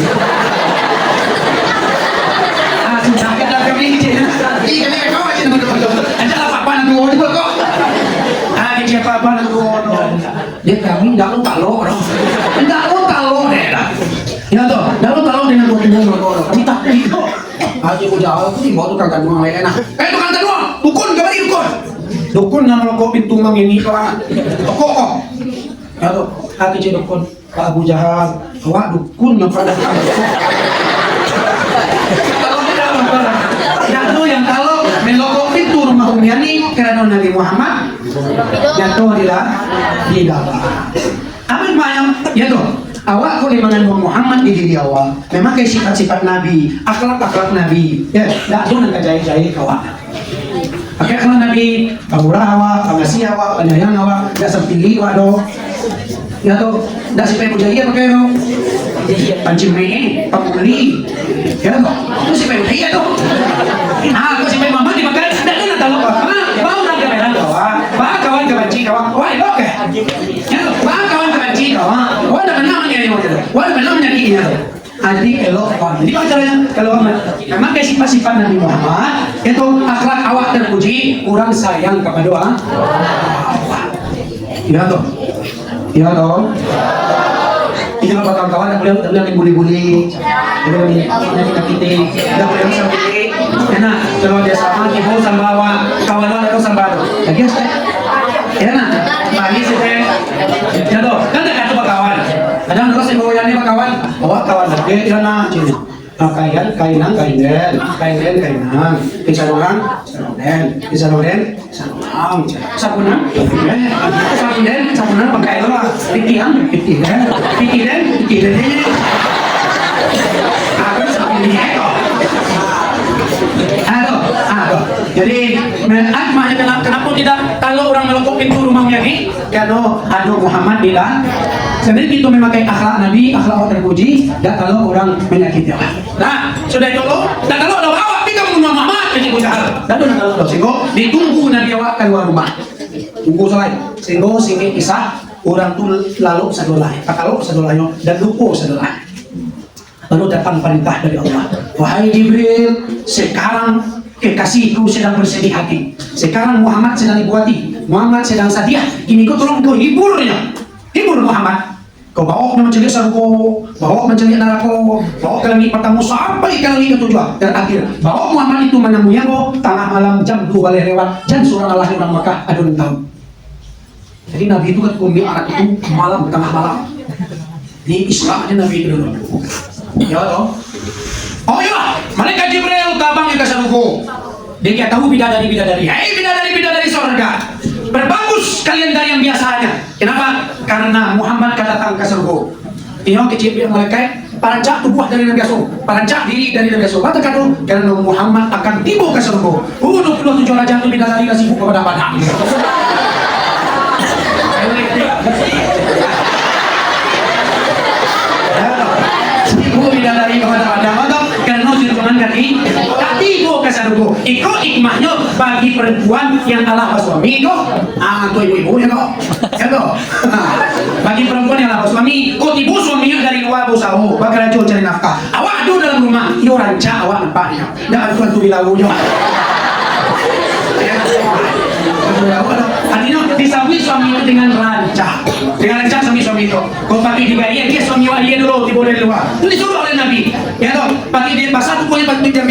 sakit dah kami ni kami kau aja nama tu ada apa nak dua ni kau dia apa nak dua dia kami dah lu talo dah lu talo deh dah ya tu dah lu talo dengan kau kami tak itu aja kau jauh tu mau tukang kadua enak tukang kadua dukun kembali dukun nama kau pintu mang ini kau kok ya tu hati je dukun Pak Abu Jahal awak dukun yang pada yang kalau melokok pintu rumah Umi Ani karena Nabi Muhammad jatuh di dalam. Apa yang ya tuh awak kau limangan Muhammad di diri awak memang kayak sifat-sifat Nabi akhlak Nabi ya tak tu nak jahit awak. Akhirnya kalau Nabi pamurah awak pengasih awak penyayang awak tak sepilih awak doh ya tuh tak sampai mujahid pakai doh pancimei pamuli ya tuh itu sampai mujahid tuh aku sampai mama dimakan dan tu nak tahu apa mau nak kebelan kawan kebenci kawan wah elok ke ya kawan kebenci kawan wah nak nama ni wah nak nama ni adik elok kawan jadi caranya kalau memang kayak sifat-sifat Nabi Muhammad itu akhlak awak terpuji kurang sayang kepada doa ya toh ini kalau kawan-kawan tak boleh bully-bully nanti kita tak boleh sampai enak kalau dia sama ibu sama kawan atau sama lagi enak bagi sih ya toh kan tak ada kawan kadang terus ibu yang ini kawan bawa kawan lagi enak cina kainan sabunan pakai lah pikiran jadi maknanya kenapa tidak kalau orang melokok pintu rumahnya ini kalau ada Muhammad bilang sebenarnya itu memakai akhlak Nabi akhlak terpuji dan kalau orang menyakiti Allah nah sudah itu lo dan kalau lo awak kita membunuh Muhammad jadi bujar dan itu kalau lo sehingga ditunggu Nabi awak keluar rumah tunggu selai sehingga sini kisah orang tu lalu sedolah kalau sedolahnya dan lupa sedolah lalu datang perintah dari Allah wahai Jibril sekarang kekasihku sedang bersedih hati sekarang Muhammad sedang dibuati Muhammad sedang sedih kini kau tolong kau hibur Muhammad kau bawa mencelik sarko bawa mencelik narako bawa ke langit pertama sampai ke langit ketujuh dan akhir bawa Muhammad itu menemui kau tengah malam jam 2 balik lewat dan surah Allah orang Makkah adun tahu jadi Nabi itu kan kumbi anak itu malam tengah malam di Islamnya Nabi itu dulu ya toh oh iya, malaikat Jibril tabang ke saruku. Dia tahu bidadari. Hei bidadari surga. Berbagus putus kalian dari yang biasanya. Kenapa? Karena Muhammad datang ke surga. Iyo kecil yang mereka parancak tubuh dari Nabi Yusuf, parancak diri dari Nabi Yusuf. Kata kata karena Muhammad akan tiba ke surga. 27 raja itu bidadari sibuk kepada pada. Sibuk bidadari kepada pada. Karena sirkungan kaki tiba ke surga. Iko hikmahnya bagi perempuan yang Allah suami itu, tuh ibu-ibu ya kok, ya kok. Bagi perempuan yang Allah suami, kok ibu suaminya dari luar usaha, bakal jual cari nafkah. Awak ada dalam rumah, iyo ranca awak nampaknya, dan tuan tu bilaunya. Artinya disabui suami itu dengan ranca, suami itu. Kau pakai juga dia suami dia dulu tiba dari luar. Itu disuruh oleh Nabi, ya toh. Pakai dia pasal tu punya pakai dia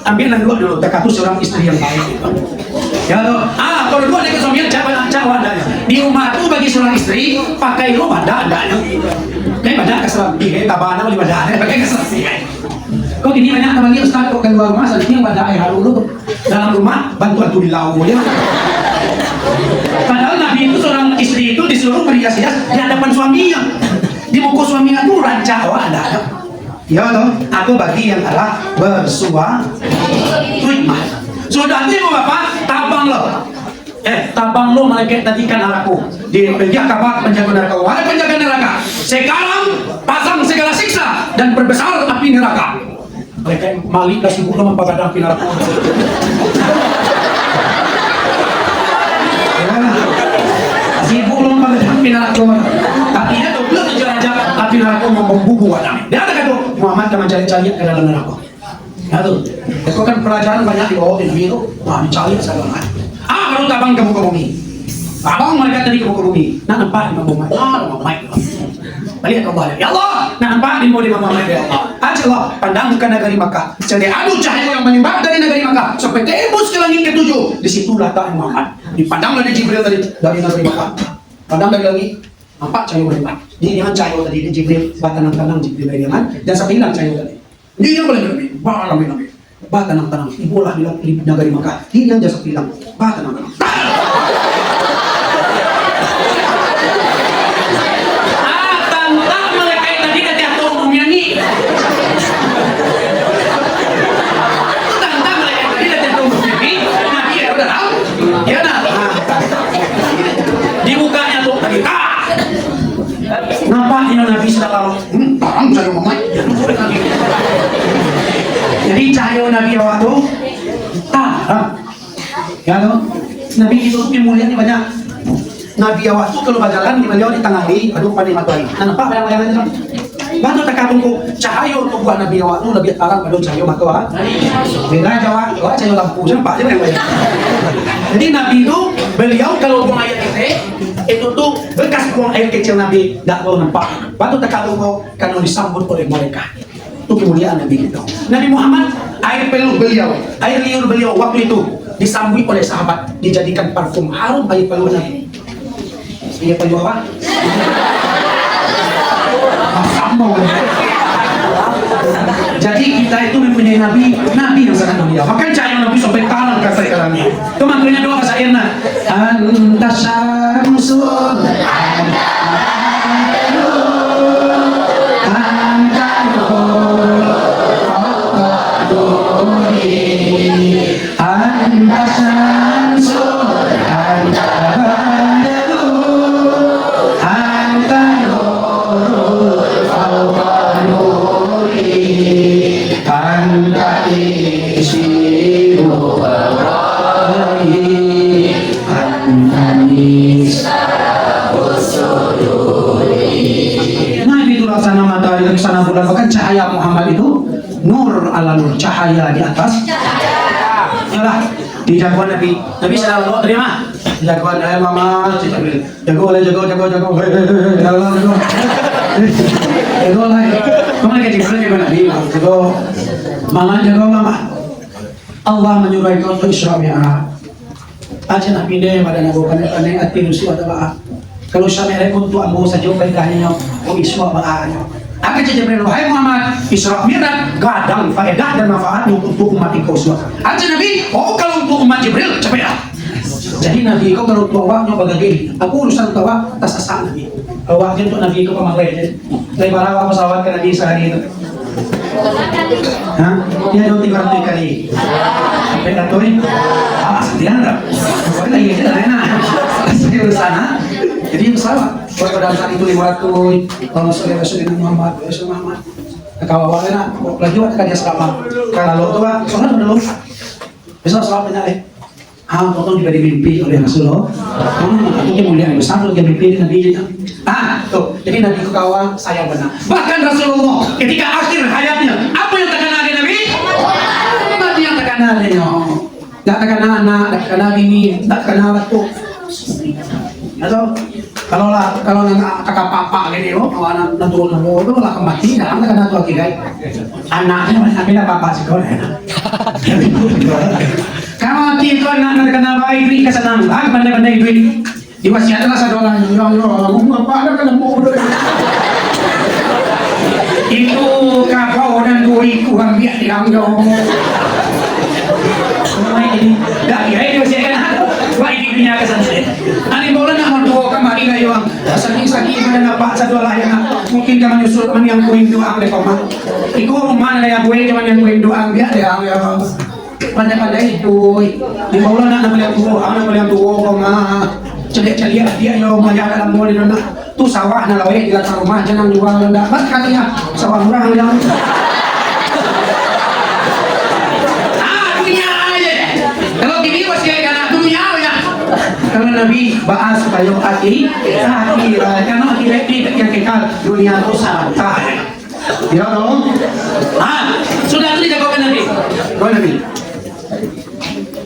ambil dua dulu. Terkatu seorang istri yang baik. Ya toh. Kalau dua dia suami cawan adanya. Di rumah tu bagi seorang istri pakai lo badak adanya. Kayak badak keselampian, tabana boleh badak, pakai keselampian. Kok gini banyak teman dia Ustaz kok keluar rumah seharusnya badak air dulu dalam rumah bantu di laut ya. Padahal Nabi itu seorang istri itu disuruh berhias-hias di hadapan suaminya. Di muka suaminya itu ranca ada. Ya toh, aku bagi yang Allah bersuah hikmah. Sudah itu Bapak, tabang lo. Tabang lo malaikat tadikan aku. Di dia kabar penjaga neraka. Wahai penjaga neraka, sekarang pasang segala siksa dan perbesar api neraka. Mereka malik kasih buku memperbadan api neraka. Sibuk lomba dengan pinara cuma tapi dia tuh belum raja tapi neraka membuku wadang dia ada kata Muhammad akan mencari-cari ke dalam neraka ya tuh itu kan pelajaran banyak di bawah ini itu wah dicari segala baru tabang kamu ke bumi abang mereka tadi kamu ke bumi nah nampak di bawah Muhammad balik ke bawah ya Allah nah nampak di bawah Muhammad ya Allah Allah pandang ke negeri Makkah jadi adu cahaya yang menyimbang dari negeri Makkah sampai tembus ke langit ke-7 di situ letak Muhammad dipandang dari Jibril tadi dari negeri Makkah pandang dari langit nampak cahaya menyimbang dia dengan cahaya tadi di Jibril batanang-tanang Jibril dari Yaman dan sampai hilang cahaya tadi dia yang boleh lebih lebih batanang-tanang ibulah di negeri Makkah dia yang jasa hilang batanang-tanang nampak ini Nabi sudah lalu tarang cahaya Muhammad jadi cahaya Nabi waktu tarang ya loh Nabi itu mulianya banyak Nabi waktu kalau berjalan di beliau ditangahi aduh pada matahari nampak bayang-bayang aja bantu terkabungku cahaya untuk buat Nabi waktu lebih tarang pada cahaya matahari beda Jawa cahaya lampu nampak aja bayang-bayang jadi Nabi itu beliau kalau buang ayat itu tuh bekas buang air kecil Nabi tak mau nampak batu terkabung karena disambut oleh mereka itu kemuliaan Nabi itu Nabi Muhammad air liur beliau waktu itu disambut oleh sahabat dijadikan parfum harum bagi peluh Nabi iya peluh apa? Sambung jadi kita itu mempunyai Nabi yang sangat mulia makanya cahaya Nabi sampai tangan kasih kalamnya itu makanya doa kasairna anta syamsun sana bulan bahkan cahaya Muhammad itu nur ala nur cahaya di atas yalah di jagoan Nabi sallallahu alaihi wasallam jagoan mama jago kemana ke Jibril jago Nabi jago mama Allah menyuruh itu untuk Isra Mi'raj aja Nabi deh pada nabi kan ati nusi adalah kalau Isra Mi'raj untuk ambo saja perintahnya mau Isra Mi'raj akan Jibril wahai Muhammad Isra Mi'raj gadang faedah dan manfaat untuk umat engkau semua. Aja Nabi, kalau untuk umat Jibril cepatlah. Jadi Nabi ko kalau tawa nyo bagagi. Ako urusan tawa tas asa Nabi. Awagin to Nabi ko pamagay. Kay barawa pasawat ka Nabi sa dito. Ha? Yan do tigar to kali. Sampai na to eh. Diyan na. Wala yun na. Kasi urusan ha. Jadi yung sawa. Kung pada saat itu 500, kalau sudah Rasulullah Muhammad, nakawawa na. Lagi wala ka niya sa kapang. Karalo to ba? Soalnya udah lupa. Besok salah penyalih. Potong juga dimimpi oleh Rasulullah. Artinya mulia besar lagi mimpi Nabi. Tuh. Jadi Nabi kawan saya benar. Bahkan Rasulullah ketika akhir hayatnya, apa yang terkena Nabi? Mati yang terkena dia. Tidak terkena anak, tidak terkena bini, tidak terkena waktu. Atau kalau kakak papa gini, kalau anak turun itu lah kembali, dalam terkena tuh lagi anaknya ambil papa sih kau Kalau itu anak terkena baik duit kesenang, pandai-pandai duit diwasiatkan sa dolar. Apa ada kena mau itu kapau dan duit kurang biak diambil. Dah kira diwasiatkan baik duitnya kesenang. Ani bola nak mau kembali kayu ang sakit mana nampak sa dolar yang mungkin kamu nyusul kamu yang kuin doang deh koma. Iko mana yang kuin kamu yang kuin doang biak dia ang pandai-pandai itu di bawah nak melihat tuh koma celik-celik dia yang maya dalam mall itu tuh sawah na lawe di atas rumah jangan jual rendah mas katanya sawah murah yang dunia aja kalau gini masih ada dunia aja kalau Nabi bahas kayu hati karena akhirat yang kekal dunia itu sementara ya dong sudah itu dijagokan Nabi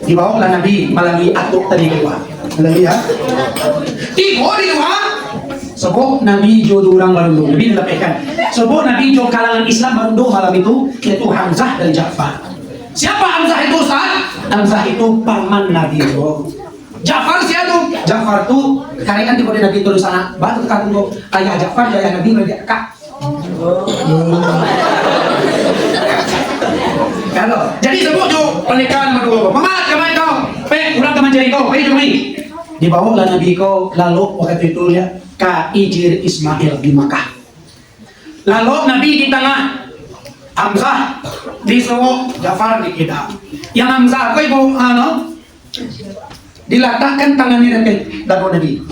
dibawa oleh Nabi melalui atuk tadi kedua melalui ya tiga di luar sebab Nabi jodoh orang baru Nabi dilaporkan sebab Nabi jodoh kalangan Islam baru malam itu yaitu Hamzah dan Ja'far. Siapa Hamzah itu Ustaz? Hamzah itu paman Nabi Ja'far siapa? Ja'far itu karena di kode Nabi itu di sana batu tekan untuk ayah Ja'far ayah Nabi berdia kak kalau jadi sebut jo pernikahan berdua mamat kamai kau ulang teman jadi kau jomai dibawa oleh Nabi kau lalu waktu itu ya ka Ijir Ismail di Makkah lalu Nabi di tengah Hamzah di Solo Ja'far di kita yang Hamzah kau ibu diletakkan tangannya dan Nabi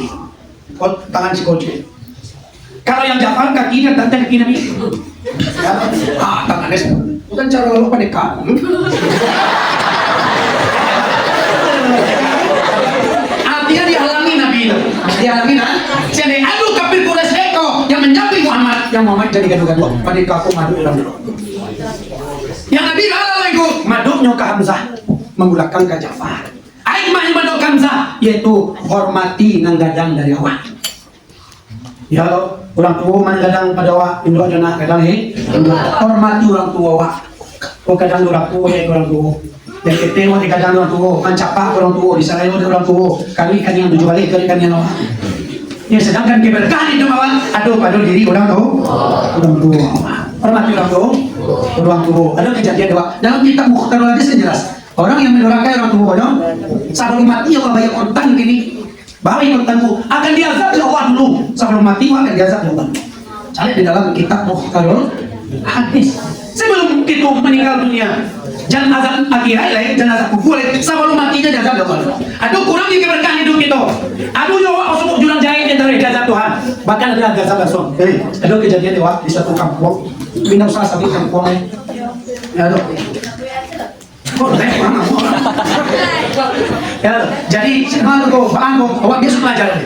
tangan si kunci kalau yang Ja'far kakinya dan kaki Nabi tangannya bukan cara lalu pernikahan artinya dihalangi Nabi itu dihalangi jadi aduh kafir Quraisy Eko yang menjampi Muhammad yang Muhammad jadi gaduh-gaduh pernikahan madu dalam yang Nabi halang itu maduknya ke Hamzah menggunakan ke Ja'far hikmahnya maduk Hamzah yaitu hormati nang gadang dari awal ya lo orang tua mana kadang pada wak Indo aja kadang hormati orang tua wak kadang orang tua dan kita mau kadang orang tua mencapa orang tua di sana orang tua kali kan yang 7 kali kan yang ya sedangkan keberkahan itu mawar aduh diri orang tua hormati orang tua ada kejadian dua dalam kitab Mukhtarul Hadis jelas orang yang mendurhakai orang tua sebelum mati Allah bayar kontan gini bawa kontanmu akan diazab oleh Allah dulu sebelum mati akan diazab oleh Allah cari di dalam kitab Mukhtarul Hadis sebelum kita meninggal dunia jangan azab akhirat jangan azab kubur sebelum matinya diazab oleh Allah aduh kurang di keberkahan hidup kita aduh nyawa masuk jurang jahit dari diazab Tuhan bahkan ada diazab langsung aduh kejadian di suatu kampung minum salah satu kampung aduh ya, jadi awak dia suka pelajaran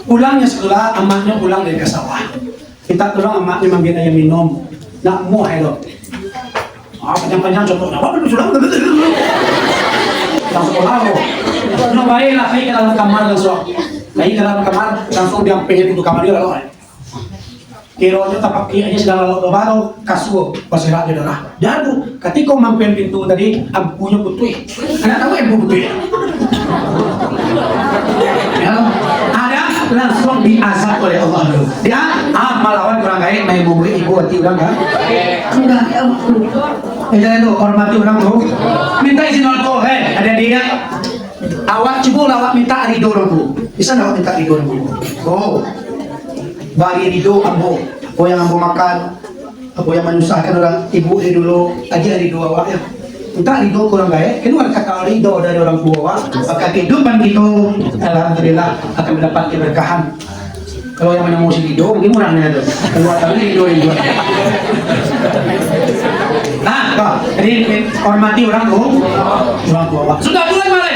pulangnya sekolah emaknya pulang dari sawah kita tolong emaknya membina yang minum nak mau hello panjang-panjang contohnya apa dulu sudah langsung sekolah nyobain lah kayak ke dalam kamar langsung dia pengen pintu kamar dia lalu kironya tapak kirinya sedang lalu baru kasuh pasirat di darah jadu ketika mampir pintu tadi ampunya putih anda tahu ampu putih ya ada langsung diazab oleh Allah dulu dia melawan orang lain main memberi ibu hati orang kan enggak itu hormati orang tuh minta izin orang tuh ada dia awak coba awak minta ridho orang guru. Bisa awak minta ridho orang guru? Oh, bagi ridho ambo. Apa yang ambo makan, apa yang menyusahkan orang ibu dari dulu, aja ridho awak ya. Minta ridho kurang baik, keluar kata ridho dari orang tua awak, maka kehidupan itu alhamdulillah akan mendapat keberkahan. Kalau yang mana mau si ridho, mungkin orangnya itu keluar dari ridho yang dua. Nah, jadi hormati orang tua. Sudah mulai malah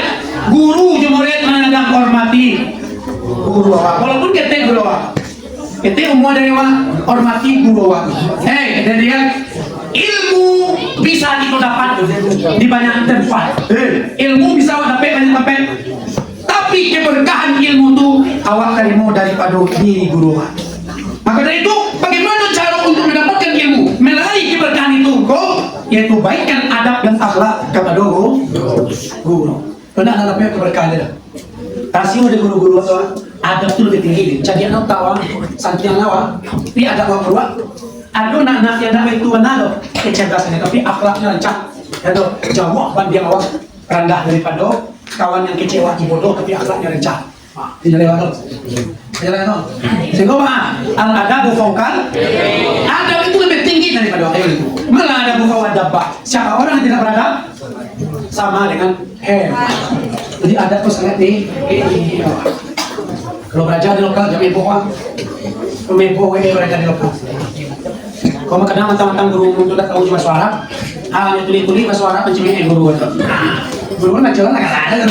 guru murid menanam hormati guru awak. Walaupun kita guru awak, kita umum dari awak hormati guru awak. Dan dia ilmu bisa kita dapat di banyak tempat. Ilmu bisa awak dapat banyak tempat. Tapi keberkahan ilmu itu awak terima daripada diri guru awak. Maka dari itu, bagaimana cara untuk mendapatkan ilmu? Meraih keberkahan itu, yaitu baikkan adab dan akhlak kepada guru. Karena adabnya keberkahan dia. Rasio dari guru-guru atau adab itu lebih tinggi. Jadi anak tawa, santian lawa, dia adab awak guru. Ada anak yang nak itu benar, kecerdasannya, tapi akhlaknya rancak. Ada jawab banding awak rendah daripada kawan yang kecewa bodoh, tapi akhlaknya rancak. Ini lewat. Sehingga al-adabu fawqal adab itu lebih tinggi daripada ilmu itu. Malah adabu fawqal adab. Siapa orang yang tidak beradab sama dengan jadi adab itu sangat tinggi. Kalau belajar di lokal jangan mebo belajar di lokal. Kalau kadang mentang-mentang guru itu dah tahu cuma suara, hanya tuli-tuli bahasa Arab mencemihkan guru itu. Guru kan macam mana ada.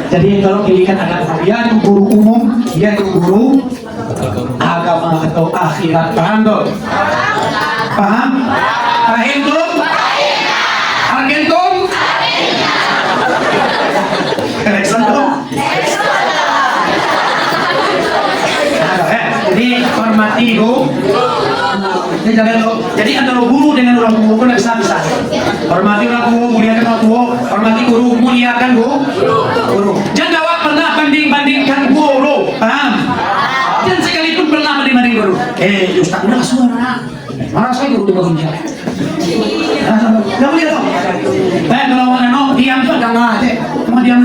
Jadi kalau pilihkan adab, dia itu guru umum, dia itu guru agama atau akhirat. Paham tuh? Paham? Paham tuh? Argentum? Keleksan tuh? Jadi hormati guru. Jadi antara guru dengan orang tua kan bisa. Hormati orang tua, muliakan orang tua. Hormati guru, muliakan guru. Jangan awak pernah banding-bandingkan guru, paham? Jangan sekalipun pernah banding-banding guru. Ustaz, udah suara. Mana saya guru di bawah dia? Nggak boleh dong. Kalau diam tuh jangan aja. Cuma diam.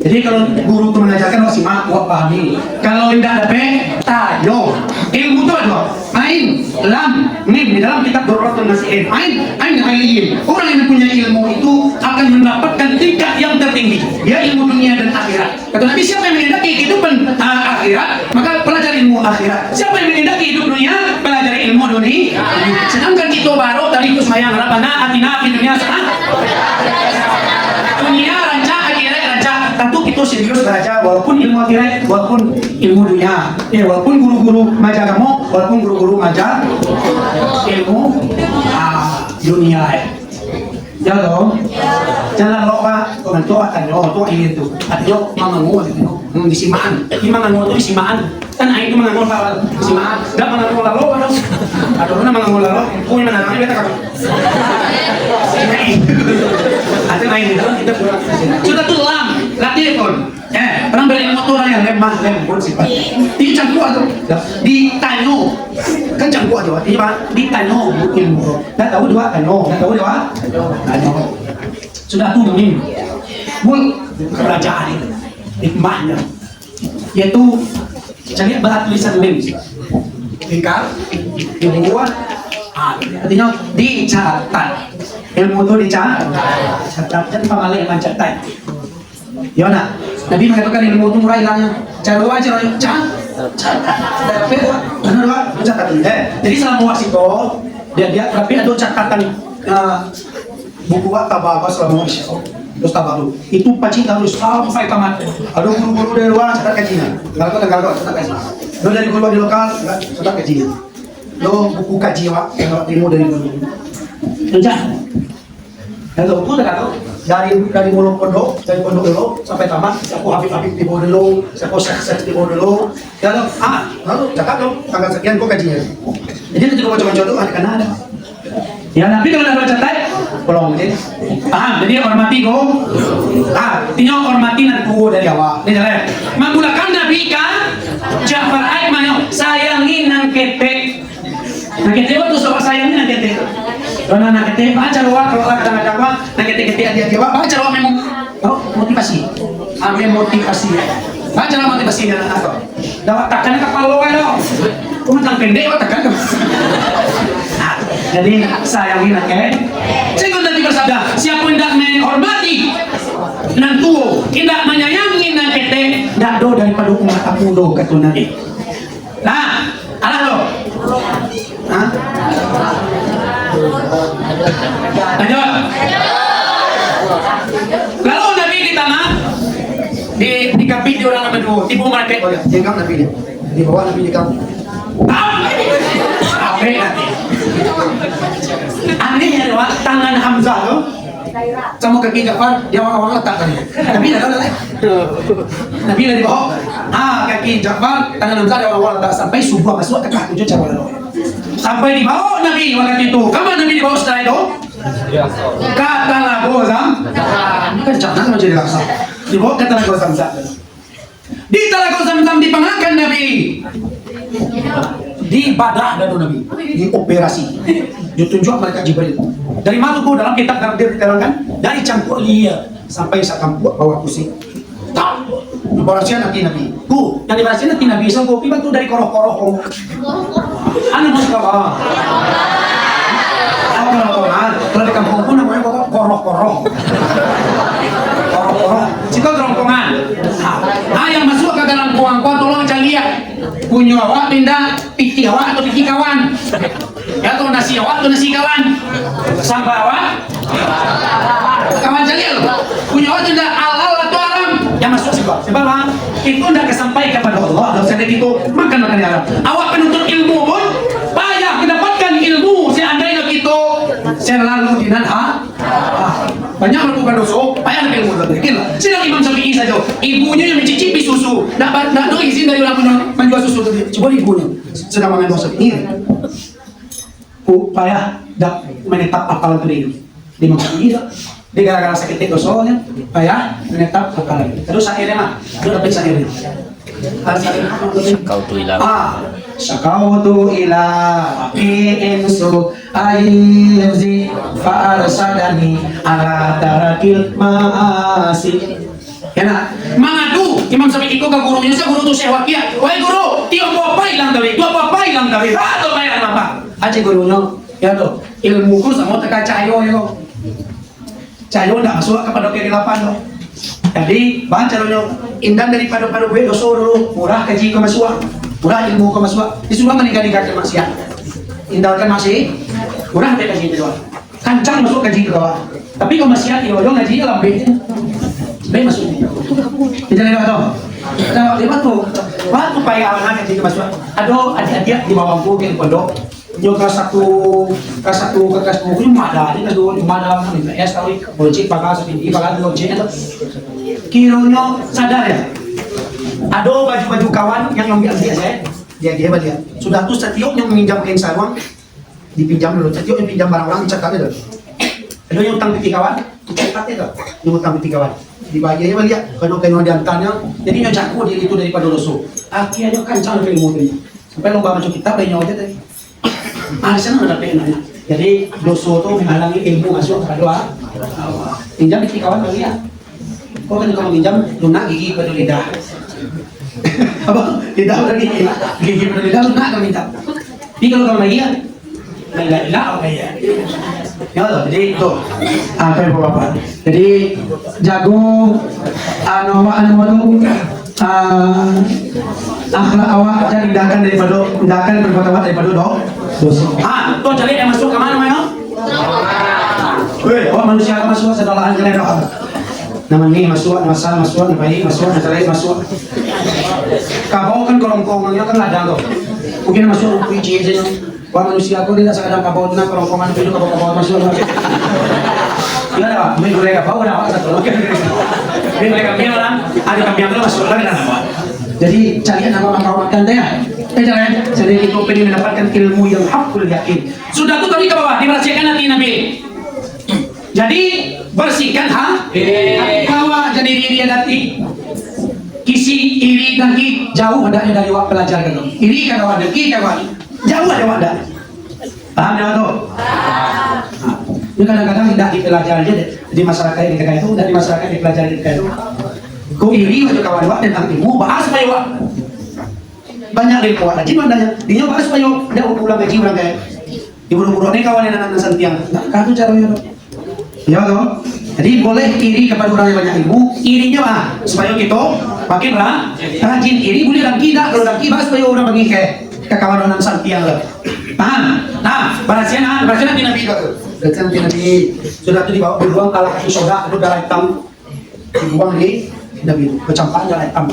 Jadi kalau guru itu mengajarkan simak, pahami. Kalau tidak ada tayo. Ilmu itu ada ain, lam, mim di dalam kitab Durratun Nasihin. Ain aliyin. Orang yang punya ilmu itu akan mendapatkan tingkat yang tertinggi. Dia ilmu dunia dan akhirat. Kata Nabi, siapa yang menghendaki kehidupan akhirat, maka pelajari ilmu akhirat. Siapa yang menghendaki hidup dunia, pelajari ilmu dunia. Sedangkan kita baru tadi itu semayang Rabbana atina fid dunya hasanah. Dunia rancak, akhirat rancak. Tentu kita serius belajar walaupun ilmu akhirat, walaupun ilmu dunia, walaupun guru-guru maja agama, walaupun guru-guru maja ilmu dunia. Ya dong. Jangan lupa kalau itu akan itu ingin tuh. Ayo mangangu gitu. Disimaan. Ini mangangu itu disimaan. Kan itu mangangu apa? Disimaan. Enggak mangangu lalu kan. Aduh, mana mangangu lalu? Punya mana namanya kita kan. Ada main itu kita sudah tuh lam, latih pun. Orang beli motor yang lemah sifat. Di campur atau di tano, kan campur aja. Di tano ilmu. Dah tahu dua tano, tano. Sudah tuh mim. Mul kerajaan hikmahnya, yaitu cari bahan tulisan mim. Lingkar, dibuat. Artinya dicatat. Ilmu itu dicatat dan pamali yang mencatat. Ya nak, Nabi mengatakan ilmu itu murah hilangnya. Cara aja catat. Benar catat. Jadi selama wasito dia tapi ada catatan buku tabah selama wasito. Terus tabah dulu. Itu pacit harus sampai tamat. Ada guru-guru dari luar catat kajian. Kalau catat kajian. Lo dari guru di lokal catat kajian. Lo buku kajian ilmu dari guru. Rencana. Kalau aku dah dari mulai pondok dulu sampai tamat, aku habis di bawah dulu, aku seks di bawah dulu. Kalau lalu cakap dong tanggal sekian kok kajian. Jadi nanti kalau macam-macam itu ada kena ada. Ya tapi kalau dah baca tadi, belum jadi. Paham? Jadi hormati kau. Tinggal hormati nanti dari awal. Ini jalan. Menggunakan Nabi kan Ja'far Aiman sayangi nang ketek. Nang ketek itu soal sayangi nang ketek. Doon na nakiti, baca luar kalau kadang-kadang mah nakiti-kiti dia baca luar memang motivasi. Amin motivasi. Baca lah motivasi na ako. Dapat takkan kapal lo ayo. Kumatang pendek o takkan. Jadi sayangin okay. Segundo Nabi bersabda, siapa yang tidak menghormati nan tuo, tidak menyayangi nan kete, tidak do daripada umat aku do kata Nabi. Nah, alah lo. Hah? Lanjut. Lalu Nabi di tanah di kapit di orang nomor 2 tipu mereka jengkam Nabi dia di bawah Nabi jengkam apa nanti anehnya adalah tangan Hamzah tuh sama kaki Ja'far dia awal-awal letak tadi Nabi ada Nabi ada di bawah kaki Ja'far tangan Hamzah dia awal-awal letak sampai subuh masuk ke kaki Ja'far sampai di bawah Nabi waktu itu kapan Nabi di bawah setelah itu kata lagu Zam kan jangan sama jadi laksa di bawah kata lagu Zam-Zam di Talaga Zam-Zam dipangakan Nabi di badah dan Nabi di operasi ditunjuk mereka Jibril dari mana tuh dalam kitab diterangkan dari campur liya sampai sakampur bawah pusing tak operasi nanti Nabi ku yang operasi nanti Nabi isang kopi bantu dari koroh-koroh ano mas kawa kalau di kampung pun namanya koroh-koroh Siko gerongkongan. Yang masuk ke dalam kuangkon tolong cari ya. Punya awak pindah piti awak atau piti kawan. Ya atau nasi awak atau nasi kawan. Sampai awak kawan cari lo. Punya awak tidak halal atau haram. Yang masuk sebab bang itu tidak kesampaikan kepada Allah. Dan saya itu makan haram. Awak penuntut ilmu pun payah mendapatkan ilmu seandainya gitu. Saya lalu di nanha. Banyak melakukan dosa, payah nak ilmu lagi. Sedang Imam Syafi'i saja, ibunya yang mencicipi susu, nak izin dari orang menjual susu tadi. Coba ibunya sedang makan dosa ini. Payah dak menetap apalan tadi. Di Imam Syafi'i dia gara-gara sakit dosanya, payah menetap apalan. Terus akhirnya mah, dia dapat akhirnya. Syakautu ila insu ayyuzi fa'arsadani ala tarakil ma'asi. Ya nak, mangadu Imam Syafi'i ko ka gurunya sa guru tu Syekh Waqiah. Wahai guru, tiap apa hilang tadi, tu apa hilang tadi. Atau bayar apa? Aja gurunya, ya tu, ilmuku sama teka cahayo ya. Cahayo ndak masuk kepada kegelapan tu. Jadi bahan calonnya indah daripada gue dosa dulu murah gaji ke masuk murah ilmu ke masuk disuruh meninggal-ninggalkan maksiat indahkan masih murah dia gaji kedua kancang masuk gaji kedua tapi kalau maksiat ya dong gajinya lebih baik masuknya tidak lewat tuh nah lewat tuh waktu payah anak gaji ke masuk aduh adik-adik di bawahku di pondok yo kelas satu ke kelas buku ada ini kedua ada mana es tahu logik bagas ini bagas logik itu kironya sadar ya ada baju-baju kawan yang ngambil dia dia sudah tuh setiap yang meminjam kain sarung dipinjam dulu setiap yang pinjam barang orang dicatat dulu ada yang utang piti kawan dicatat itu yang utang piti kawan dibagi aja lihat kalau kain diantaranya jadi nyojaku dia itu daripada dosa akhirnya kancang ilmu tadi sampai lomba macam kita banyak aja tadi alasan ada penanya jadi dosa itu menghalangi ilmu masuk ke doa pinjam di kawan lagi ya kok kan kalau pinjam lunak gigi pada lidah apa lidah pada gigi pada lidah lunak kan minta tapi kalau lagi ya lidah apa ya ya jadi itu apa yang bapak jadi jago anu akhlak awak jangan indahkan daripada indahkan perbuatan daripada dosa. Tuh cari yang masuk ke mana Mayo? Weh, manusia akan masuk sedalahan kena doa. Nama ni masuk, masal masuk, bayi masuk, nasalai masuk. Kabau kan kerongkongannya kan ladang tuh. Mungkin masuk puji aja. Wah manusia aku tidak sekadar kabau na kerongkongan itu kabau masuk. Ya dah, mereka kabau dah satu. Mereka kami orang ada kami yang masuk lagi nama. Jadi cari nama makau makan deh. Jadi itu pengen mendapatkan ilmu yang hakul yakin. Sudah tuh tadi ke bawah dibersihkan hati Nabi. Jadi bersihkan hati bawah jadi diri hati. Kisi iri lagi jauh hendaknya dari wak pelajar kan. Iri kan wadah, ki kan wadah. Jauh ada wadah. Paham dah tu? Ini kadang-kadang tidak dipelajari di masyarakat kita itu, dan di masyarakat dipelajari kita itu. Kau iri waktu kawan wak tentang ilmu, bahas supaya wak banyak ilmu wak lagi mandanya. Dia bahas supaya dia ulang gaji orang kayak ibu-ibu ini kawan yang anak santiang. Nah, kau caranya tuh. Ya toh. Jadi boleh iri kepada orang yang banyak ilmu, irinya mah supaya kita makin rajin. Iri boleh dan tidak, kalau lagi bahas supaya orang bagi ke kawan orang santiang lah. Paham? Nah, berhasil di Nabi itu. Berhasil di Nabi sudah itu dibawa beruang kalah kaki soda, itu darah hitam dibuang di Nabi itu, kecampaan darah hitam.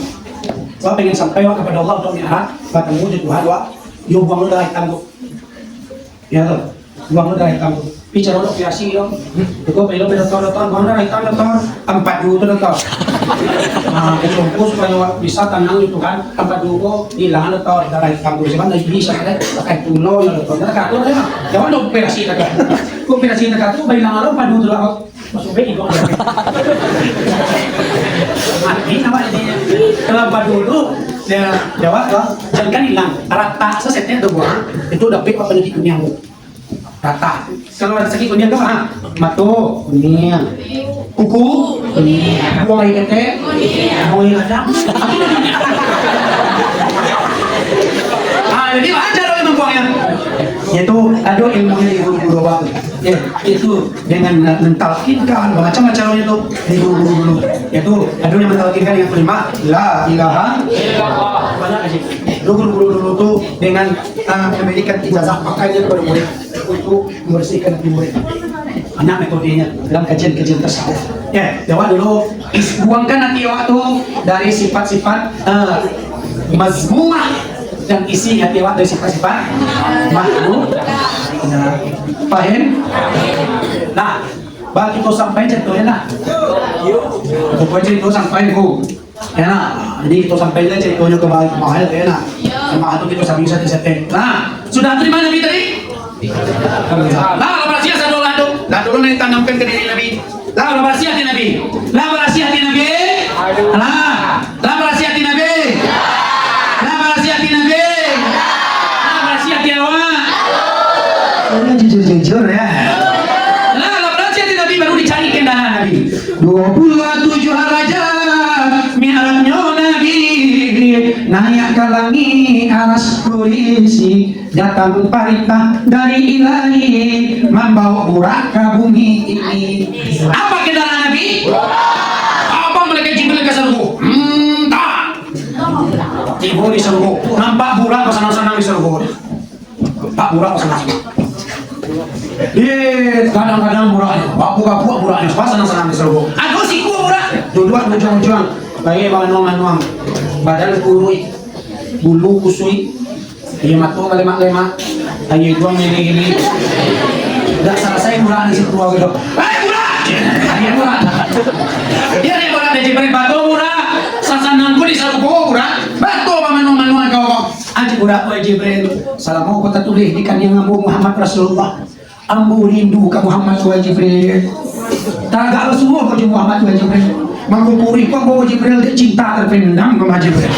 Saya pengen sampai kepada Allah untuk melihat bertemu di Tuhan, yo buang darah hitam tuh. Ya tuh, buang darah hitam tuh. Bicara untuk kreasi dong. Itu belum dokter, buang darah hitam dokter, 4 dulu tuh dokter. Nah, kecompo supaya bisa tenang itu kan, 4 dulu hilang dokter darah hitam tuh. Cuman lagi bisa kan, pakai tulo ya dokter. Nah, katu ya, jangan dong operasi tak. Operasi tak tuh bilang lo 4 dulu lah. Masuk bayi dong. Mati nama ini. Kalau 4 dulu dia jawab loh, jangan kan hilang. Rata sesetnya tuh buang. Itu udah apa lagi dunia bu. Rata. Kalau ada segi kuning tuh matu kuning, kuku kuning, buang air teh buang air ada. Jadi aja loh yang membuangnya. Yaitu ada ilmunya di guru-guru waktu. Ya, itu dengan mentalkinkan macam-macam itu di guru-guru. Yaitu ada yang mentalkinkan yang kelima, la ilaha illallah. Banyak aja. Guru-guru dulu tuh dengan memberikan ijazah pakainya kepada murid untuk membersihkan hati murid. Banyak metodenya dalam kajian-kajian tersebut. Ya, jawab dulu. Buangkan hati waktu dari sifat-sifat mazmumah dan isi hati awak dari sifat-sifat makhluk. Paham? Nah, bagi kita sampai contohnya lah. Pokoknya itu sampai bu. Ya nah, jadi kita sampai lah contohnya ke mahal ya nah. Sama itu kita sampai bisa disetting. Nah, sudah terima Nabi tadi? Lah, rahasia satu lalu nanti tanamkan ke diri Nabi. Lah, rahasia hati Nabi. Lah, rahasia hati Nabi. Lah, rahasia hati Nabi. Jujur ya. Nah, berarti Nabi baru dicarikan dah Nabi. 27 raja mi'rajnya Nabi naik ke langit aras polisi datang perintah dari ilahi membawa burak ke bumi ini. Apa kendaraan Nabi? Apa mereka Jibril ke surga? Tak. Tiba di surga. Nampak burak ke sana-sana di surga. Pak burak ke sana-sana. Kadang-kadang murahnya, bapu-bapu murahnya, pas senang-senang diseru. Aku sih gua murah. Dua-dua ujung-ujung, kayak manuang-manuang, badan kurui, bulu kusui, iya matu lemak-lemak, kayak juang ini. Udah selesai murah di situ gitu. Murah, iya murah. Dia nih murah dari Jibril batu murah, sasanangku diseru murah, batu manuang-manuang kau. Aji murah oleh Jibril. Salam mau kota tulis di kan yang Abu Muhammad Rasulullah. Ambu rindu ke Muhammad wa Jibril. Tagak semua ke Muhammad wa Jibril. Mengupuri kok bahwa Jibril dia cinta terpendam ke Jibril.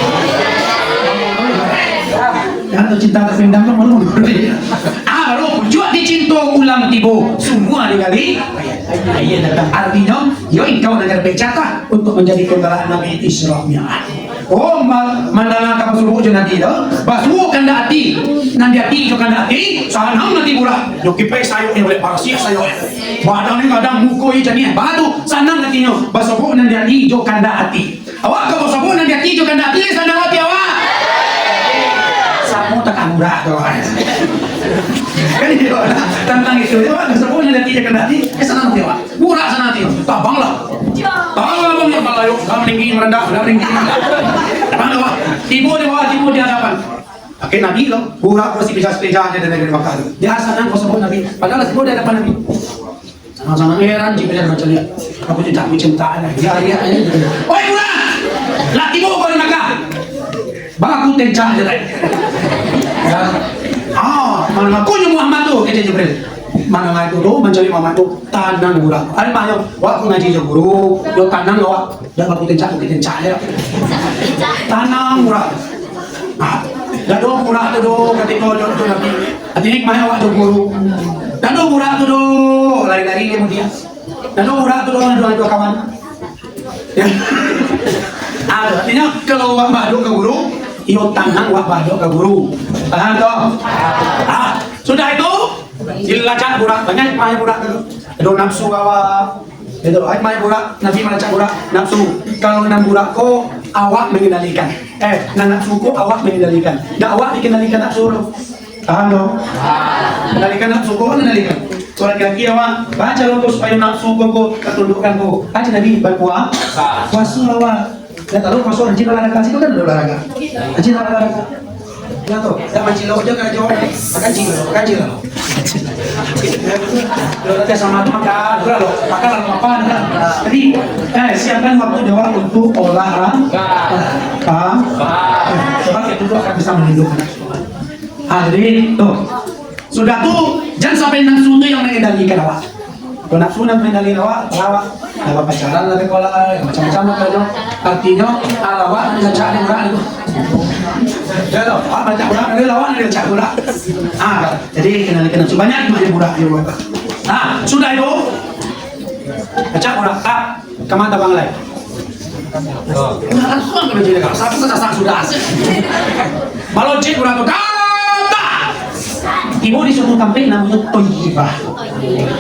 Ya, cinta terpendam ke malu. Lalu juga dicinta ulang tibo semua dikali. Artinya, yo engkau negara pecatah untuk menjadi kendaraan Nabi Isra Mi'raj. Oh, mandala ka pasuruh dyan natin, basuo kan dati, nandiati ka dati, sanang nanti pula, yung kipay sayo, wala para siya sayo, badang ni kadang mukoy dyan niya, bato, sanang nanti nyo, basuo nandiati kan dati, awak ka basuo nandiati kan dati, sanang nanti awak, samo takamura to, kan itu, tentang itu, basuo nandiati kan dati, sanang nanti awak, murah sanang nanti, tabang lah. Tahu bang yang malayo, kami tinggi merendah, tinggi. Mana wah? Tibo di hadapan. Pakai Nabi loh, burak pasti bisa sepeda aja dari negeri Makkah. Dia sana kau sebut Nabi, padahal tibo di hadapan Nabi. Sama-sama heran Jibril macam ni. Aku tidak mencintai lagi. Dia oi burak, lah tibo kau di Makkah. Bang aku tencah aja lagi. Mana aku Muhammad tu, kata Jibril. Mana ngai tu mencari Muhammad tu tanang burak. Ada banyak waktu ngaji je guru, yo tanang awak. Dah aku tencah ya. Tanang burak. Dah do burak tu do ketika do Nabi. Hati hikmah awak tu guru. Dado murah tuh do, lari-lari kemudian. Dado murah tuh do, dua kawan. Ya. Artinya kalau wak bado ke guru, iyo tanang wak bado ke guru. Paham toh? Sudah itu, dilacak burak banyak main burak itu. Ada nafsu awak. Itu ayat main burak, Nabi melacak burak nafsu. Kalau enam burak ko awak mengendalikan. Nafsu ko awak mengendalikan. Dak awak dikendalikan nafsu. Paham toh? Kendalikan nafsu ko, kendalikan. Soal kaki awak baca lo supaya nafsu ko ketundukkan ko. Baca Nabi berpuasa. Puasa awak. Ya tahu puasa rajin olahraga sih kan ada olahraga. Rajin olahraga. Ya toh, sama cilo aja kan jawab. Makan cilo. Kalau nanti sama tuh makan apa? Jadi siapkan waktu jawab untuk olahraga. Sebab itu akan bisa menghidupkan. Jadi tuh sudah tuh jangan sampai nafsu itu yang mengendalikan awak. Kalau nafsu yang mengendalikan awak pacaran lagi macam-macam kalau artinya awak bisa cari orang itu. Ya loh, baca burak dari lawan dari cak burak. Jadi kendalikan nafsu banyak banyak burak di luar. Sudah itu baca burak kemana bang lain? Langsung ke jadi kalau satu kesasar sudah asik. Kalau cek burak itu Ibu disuruh tampil namanya Thayyibah.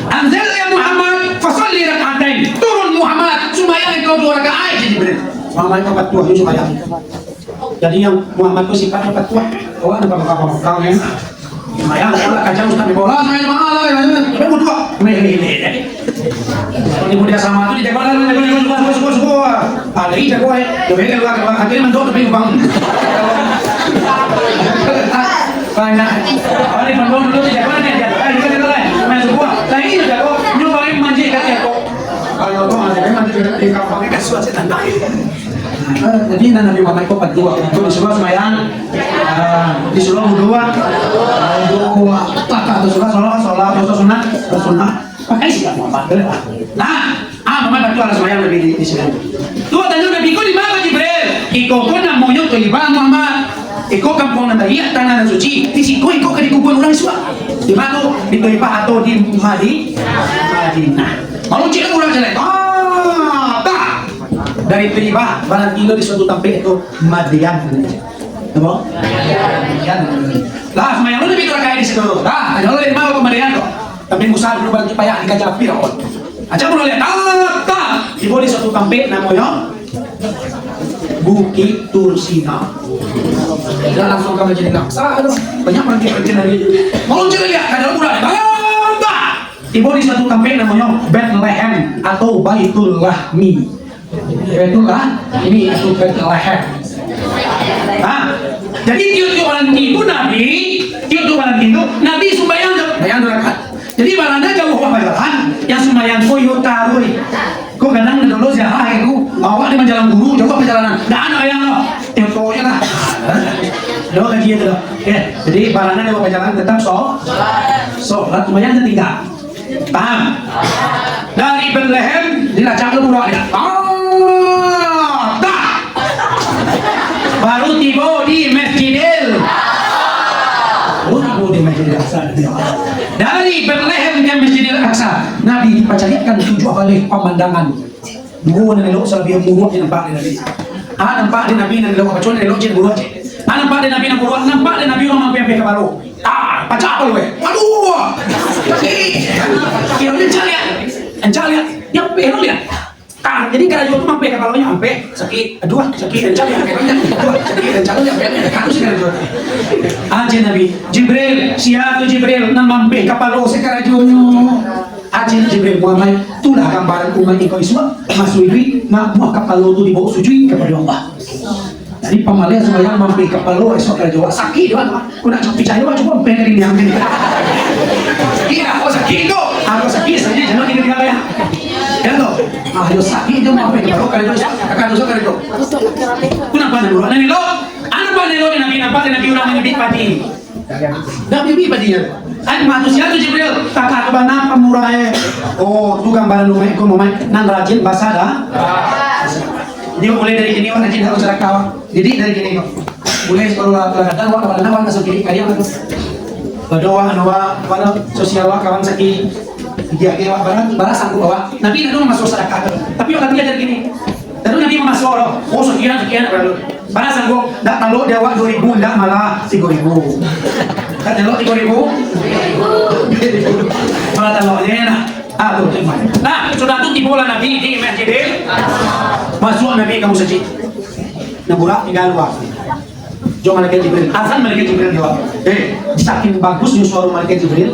Anzil ya Muhammad, fasalli rakaatain. Turun Muhammad, sembahyang engkau 2 rakaat jadi benar. Muhammad itu patuah itu sembahyang. Jadi yang Muhammad itu sifatnya patuah. Awak ada apa-apa ya? Sembahyang kalau kacau ustaz di bola, saya malah ya berdua. Ini dia sama itu dijaga semua. Lagi jago ya. Akhirnya mentok tapi bang. Banyak. Ini mentok dulu dijaga dia. Kita lain. Main semua. Lagi jago. Nyobain manji kat jago. Kalau kau ada manji di kampung ke suatu tanda. Jadi Nabi Muhammad itu berdua. Itu disuruh sembahyang. Disuruh berdua. Tak atau sholat sunat. Pakai sih Muhammad. Muhammad berdua harus sembahyang lebih di sini. Tuh tanya Nabi kau di mana Jibril? Iko kau nak mau nyuruh Thayyibah Muhammad. Iko kampung nanti iya tanah suci. Di situ iko ke dikumpul orang semua. Di mana tu? Di Thayyibah atau di Madinah. Malu cik orang jelek. Tak. Dari Thayyibah barang kilo di suatu tempat itu Madian. Tahu? Madian. Lah sembahyang lu lebih terkait di situ. Kalau dari mana ke Madian tu? Tapi Musa dulu bagi payah dikajak Firaun. Aja mau lihat, ibu di suatu tempat namanya Bukit Tursina. Dan langsung kamu jadi naksa, banyak pergi dari. Mau jadi lihat, ada udah, ibu di suatu tempat namanya Bethlehem atau Baitul Lahmi. Baitullah ini atau Bethlehem. Jadi tiap orang itu Nabi sembahyang rakaat. Jadi barangnya jauh pacaran, yang sembahyang koyo tarui. Kau kadang dulu siapa aku, awak di jalan guru, jauh perjalanan. Dan ayang lo, temponya lah. Lo kaji itu loh. Jadi barangnya jauh perjalanan tetap sholat sembahyang tidak. Paham? Dari Bethlehem dilacak ke Burak dia. Tak. Baru tiba di Masjidil. Dari Bethlehem ke Masjidil Aqsa, Nabi dipercayakan 7 kali pemandangan. Dua nilok selebih buruk yang nampak di Nabi. Nampak di Nabi nang nilok kecuali nilok jen buruk. Nampak di Nabi nang buruk, nampak di Nabi orang mampu ke baru. Pacak apa lu? Aduh. Kira lihat. Yang perlu lihat. Jadi kalau jual mampu ke barunya sampai sakit. Aduh, sakit dan cari kamu sih kan jual. Aja Nabi Jibril, siapa Jibril nang mampu kapal lo sekarang jualnya. Aja Jibril Muhammad itulah gambaran umat ikut semua masuk ini nak buah kapal lo tu dibawa sujud kepada Allah. Jadi pemalas sembahyang mampu kapal lo esok kerja jual sakit doang. Kau nak percaya cuma pengen ini ambil. Kira kau sakit tu, aku sakit saja jangan ini dia ya. Ya tu, yo sakit je mampu kapal lo kerja akan dosa kerja. Kenapa nih bro? Nani lo, apa nih lo Nabi orang mendidik pati. Nabi patinya. Ay manusia tu Jibril, kakak kebana pemurah. Oh, tu gambaran rumah ekonomi nan rajin basah dah. Dia mulai dari kini rajin harus rakawah. Jadi dari kini mulai sekolah kadang waktu kadang masuk kiri kalian Badoa sosial wa kawan saki dia barang sanggup bawa. Nabi nado masuk sedekah. Tapi orang dia jadi gini. Lalu Nabi masuk loh. Oh sekian barang sanggup dak talo dia wa 2000 ndak malah 3000. Kan talo 3000. Malah talo dia nah. Tuh, nah, sudah tuh tibola Nabi di masjid. Masuk Nabi kamu saja. Naburak tinggal luar. Jom malaikat Jibril. Azan malaikat Jibril jawab. Saking bagus di suara malaikat Jibril.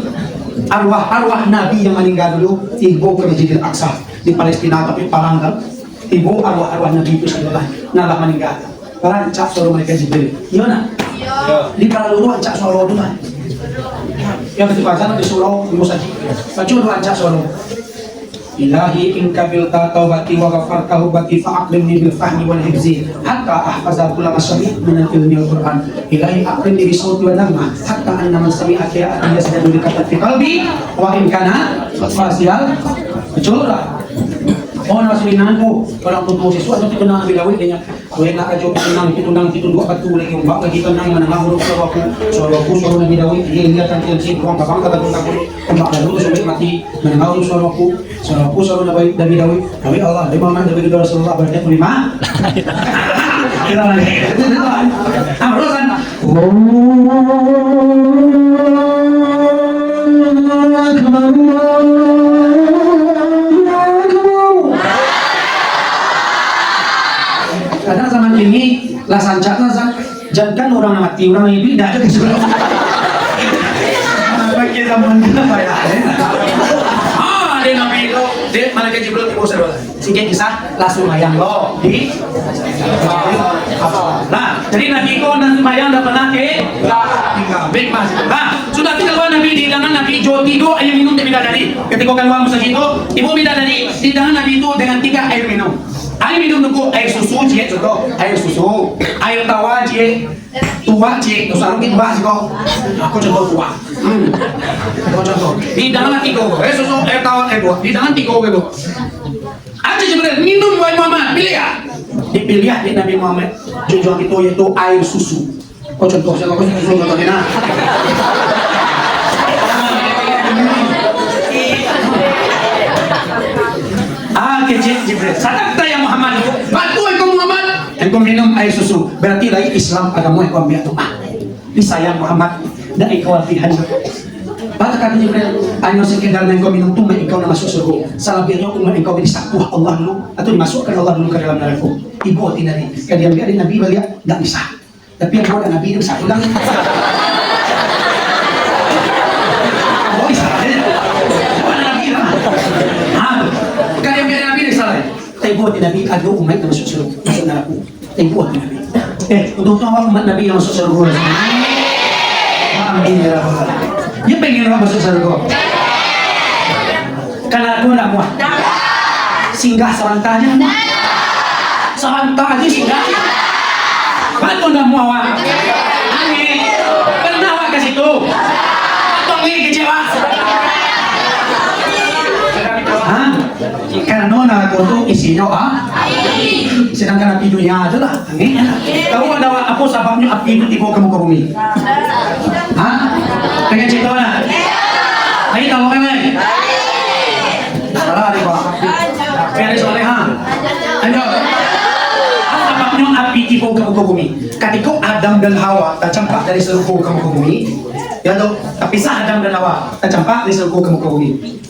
Arwah Nabi yang meninggal dulu tiba ke Masjidil Aqsa di Palestina tapi Palanggal. Tiba arwah Nabi itu sebelah nalah meninggal. Rancak suara malaikat Jibril. Gimana? Di kalau ancak suara dulu. Yang ketika azan di surau di musaji. Baca ancak suara. Ilahi in kabilta taubati wa ghafarta hubati fa'aqlimni bil fahmi wal hifzi hatta ahfaza kulla masami min al-ilmi wal Qur'an. Ilahi aqlimni bi sawti wa nagma hatta anna man sami'a qira'atan yasdadu li kaffati qalbi wa in kana fasial. Betul lah. Oh nasibinan ko kalau tutup sesuatu itu nang bilawi kanya we nak ajo nang itu dua batu lagi umbak lagi tenang menang huruf suaraku nabi dawi dia lihat kan sih kurang kabang kata tentang umbak lalu sampai mati menang huruf suaraku nabi dawi Allah di mana nabi Rasulullah berarti 5 kita lagi amrosan karena zaman ini lah sancak jangan orang mati orang ini tidak ada di sebelah. Bagi zaman kita ya. Dia nabi itu dia malaikat Jibril tiba sebelah. Singkat kisah langsung mayang lo di. Nah jadi nabi itu nanti mayang dapat nanti baik mas. Nah sudah keluar nabi di tangan nabi tido air minum bidadari. Ketika keluar musa itu ibu bidadari di tangan nabi itu dengan 3 air minum. Air minum itu air susu cie contoh air susu air tawar cie tua cie terus aku kita bahas kok aku contoh tua aku contoh di dalam tiga air susu air tawar air tua di dalam tiga gitu aja Jibril minum wahai Muhammad pilih ya dipilih ya di Nabi Muhammad junjungan itu yaitu air susu kau contoh saya kau susu contohnya kecil Jibril sadar ya Muhammad batu engkau Muhammad engkau minum air susu berarti lagi Islam agama engkau ambil tuh disayang Muhammad dan engkau artihan pada kata Jibril hanya sekedar engkau minum tuh engkau masuk surga salah biarnya engkau bisa kuah Allah dulu atau dimasukkan Allah dulu ke dalam neraka ibu tidak nih kalian biar Nabi beliau tidak bisa tapi yang buat Nabi itu bisa ulang oh bisa kalian biar Nabi salah. Tapi buat Nabi ada umat yang masuk surga, masuk neraka. Tapi buat Nabi. Untuk awal umat Nabi yang masuk surga. Amin ya Rabbal Alamin. Dia pengen orang masuk surga. Karena aku nak muat. Singgah serantanya. Serantah aja singgah. Batu nak muat. Amin. Pernah awak ke situ? Atau ini kecewa? Karena nona itu isinya sedangkan api dunia aja lah. Tahu ada apa sebabnya api itu tiba ke muka bumi? Pengen cerita mana? Ayo tahu kan? Salah deh pak. Biar soleha. Ayo. Apa sebabnya api tiba ke muka bumi? Ketika Adam dan Hawa tercampak dari seluruh ke muka bumi, ya tuh. Terpisah Adam dan Hawa tercampak dari seluruh ke muka bumi.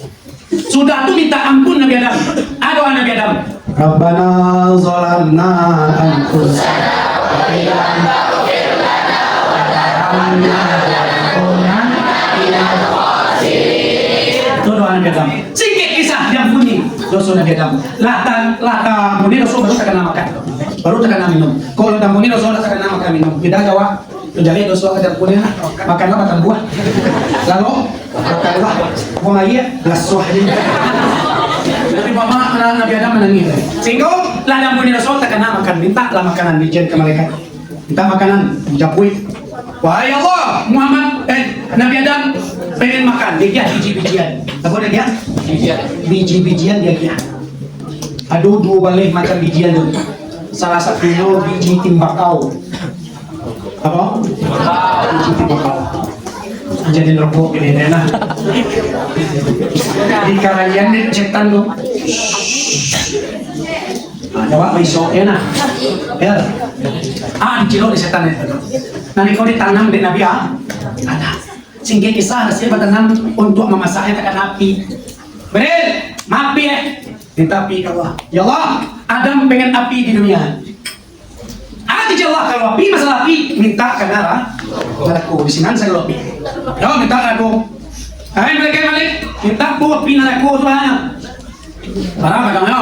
Sudah tuh minta ampun Nabi Adam. Doa Nabi Adam. Rabbana zalamna anfusana wa illam taghfir lana wa tarhamna lanakunanna minal khasirin. Itu doa Nabi Adam. Sedikit kisah yang bunyi dosa Nabi Adam. Lata muni dosa baru terkena makan. Baru terkena minum. Kalau dah muni dosa terkena makan minum. Tidak jawab. Jadi dosa ada punya makan apa makan buah. Lalu makanlah buah aja lasuh aja. Tapi mama Nabi Adam menangis. Sehingga ladang punya dosa terkena makan minta lah makanan dijen ke malaikat. Minta makanan dijapui. Wahai Allah Muhammad Nabi Adam pengen makan dia biji-bijian. Apa dia? Biji-bijian dia. Aduh dua balik makan bijian tu. Salah satunya biji timbakau. Apa? Biji timbakau. Jadi rokok ini enak. Di karangyan di setan lo. Jawab besok ya nah. Ya. Di cilo di setan itu. Nanti kau ditanam di Nabi ada. Sehingga kisah saya bertanam untuk memasaknya tekan api. Beril, maaf ya. Minta api Allah. Ya Allah, Adam pengen api di dunia. Ada Allah kalau api masalah api minta karena aku di sini saya api. Ya minta aku. Balik minta aku api aku tuh banyak. Barang kadang ya.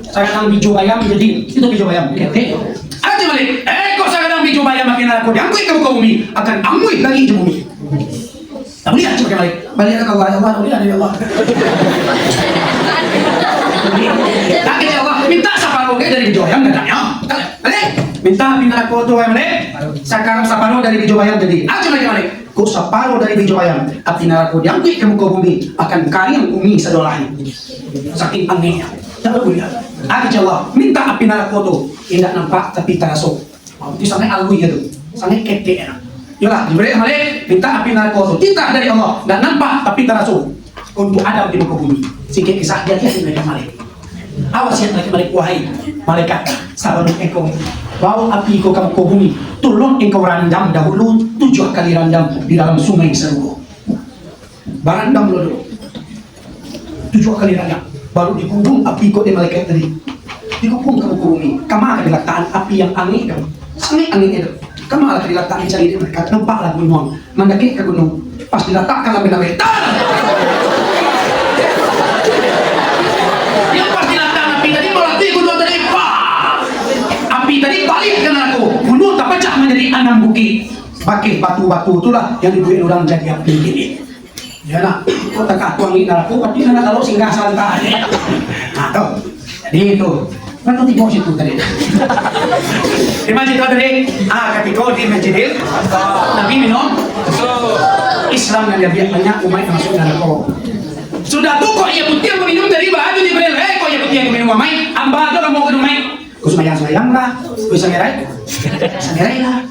Saya kadang biju bayam jadi itu biju bayam. Oke. Ada balik. Kok saya kadang biju bayam makin aku diangkut ke muka bumi akan angkut lagi ke bumi. Tapi lihat coba balik ke Allah ya Allah, lihat ya Allah. Tak ya Allah minta separuh dari biju bayam katanya. Balik. Minta pindah aku tuh balik. Sekarang separuh dari biju bayam jadi. Coba balik. Kok separuh dari biju bayam api naraku diangkut ke muka bumi akan kalian bumi sedolahi. Saking anehnya. Tak boleh. Allah minta api naraku tuh tidak nampak tapi terasuk. Itu sangat alwi gitu. Sangat keke. Yalah diberi balik minta api naraku tuh tidak dari Allah tidak nampak tapi terasuk untuk Adam di muka bumi. Sehingga kisah dia mereka balik. Awas ya balik wahai malaikat sabar engkau bawa api kau ke muka bumi tolong engkau randam dahulu 7 kali randam di dalam sungai seluruh barandam dulu 7 kali randam baru dikubung api kau di malaikat tadi dikubung ke muka bumi kemana diletakkan api yang angin kan sangat angin itu kemana diletakkan cari di mereka nampaklah gunung mendaki ke gunung pas diletakkan lebih nabi tadi balik ke aku gunung tak pecah menjadi 6 bukit pakai batu-batu itulah yang dibuat orang jadi api ini ya nak kau tak tuang ini aku tapi nak kalau singgah santai atau jadi itu kan tuh tiba situ tadi di masjid tadi ketika di masjidil Nabi minum Islam yang dia banyak umat masuk dalam kau sudah tuh kok ya putih yang minum dari baju di beli kok ya putih yang minum amai amba tu mau ke rumah Kusumayang lah, kusumeray lah.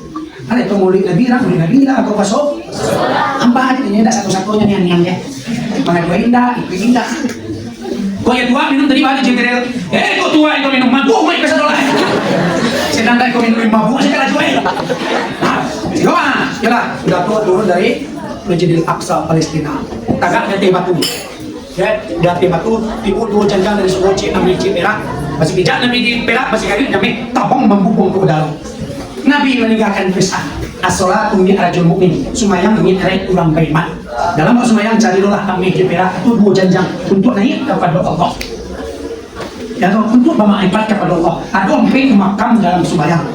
Ada itu mulik nabila, kau pasok. Ambah ini tidak satu-satunya nian ya. Mana gue indah, itu indah. Kau yang tua minum tadi baju jenderel. Kau tua itu minum mabuk, mau ikut sedolah. Sedangkan kau minum mabuk, saya kalah cuy. Yalah, sudah tua turun dari Masjidil Aqsa Palestina. Tagak dari batu. Ya, dari batu timbul 2 jangkang dari Suwoci ambil Perak. Masih bijak Nabi di Perak, masih kali Nabi tabung membubung ke dalam. Nabi meninggalkan pesan as-salatu mi'rajul mu'min, sumayang mi'raj orang beriman. Dalam sumayang carilah kami di Perak itu 2 jenjang untuk naik kepada Allah. Ya, untuk bermakrifat kepada Allah. Ada sampai makam dalam sumayang.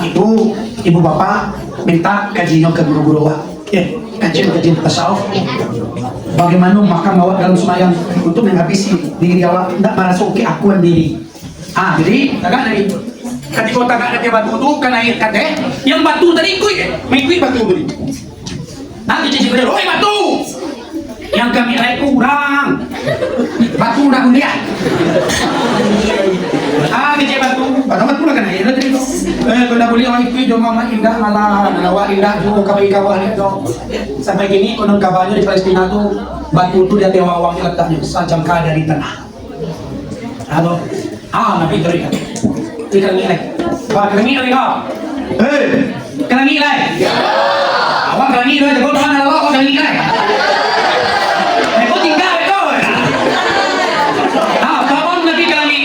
Itu ibu bapak minta kajian ke guru-guru kajian tasawuf. Bagaimana makam bawa dalam sumayang untuk menghabisi diri Allah tidak merasuki akuan diri. Jadi tagak dari ketika tagak dari batu itu kan air kate yang batu tadi kuy batu beri. Cici beri, oi batu yang kami naik kurang batu udah kuliah. Cici batu lah kan air tadi itu. Kalau boleh orang itu jom mama indah malah nawa indah juga kawan itu. Sampai kini konon kabarnya di Palestina tuh batu itu dia tewa letaknya sajangka dari tanah. Halo, Nabi terikat. Ikan nilai. Wah, kerangi lagi kau. Kerangi lagi. Awak kerangi lagi. Kau tahan Allah, kau kerangi lagi. Kau tinggal kau. Kawan Nabi kerangi.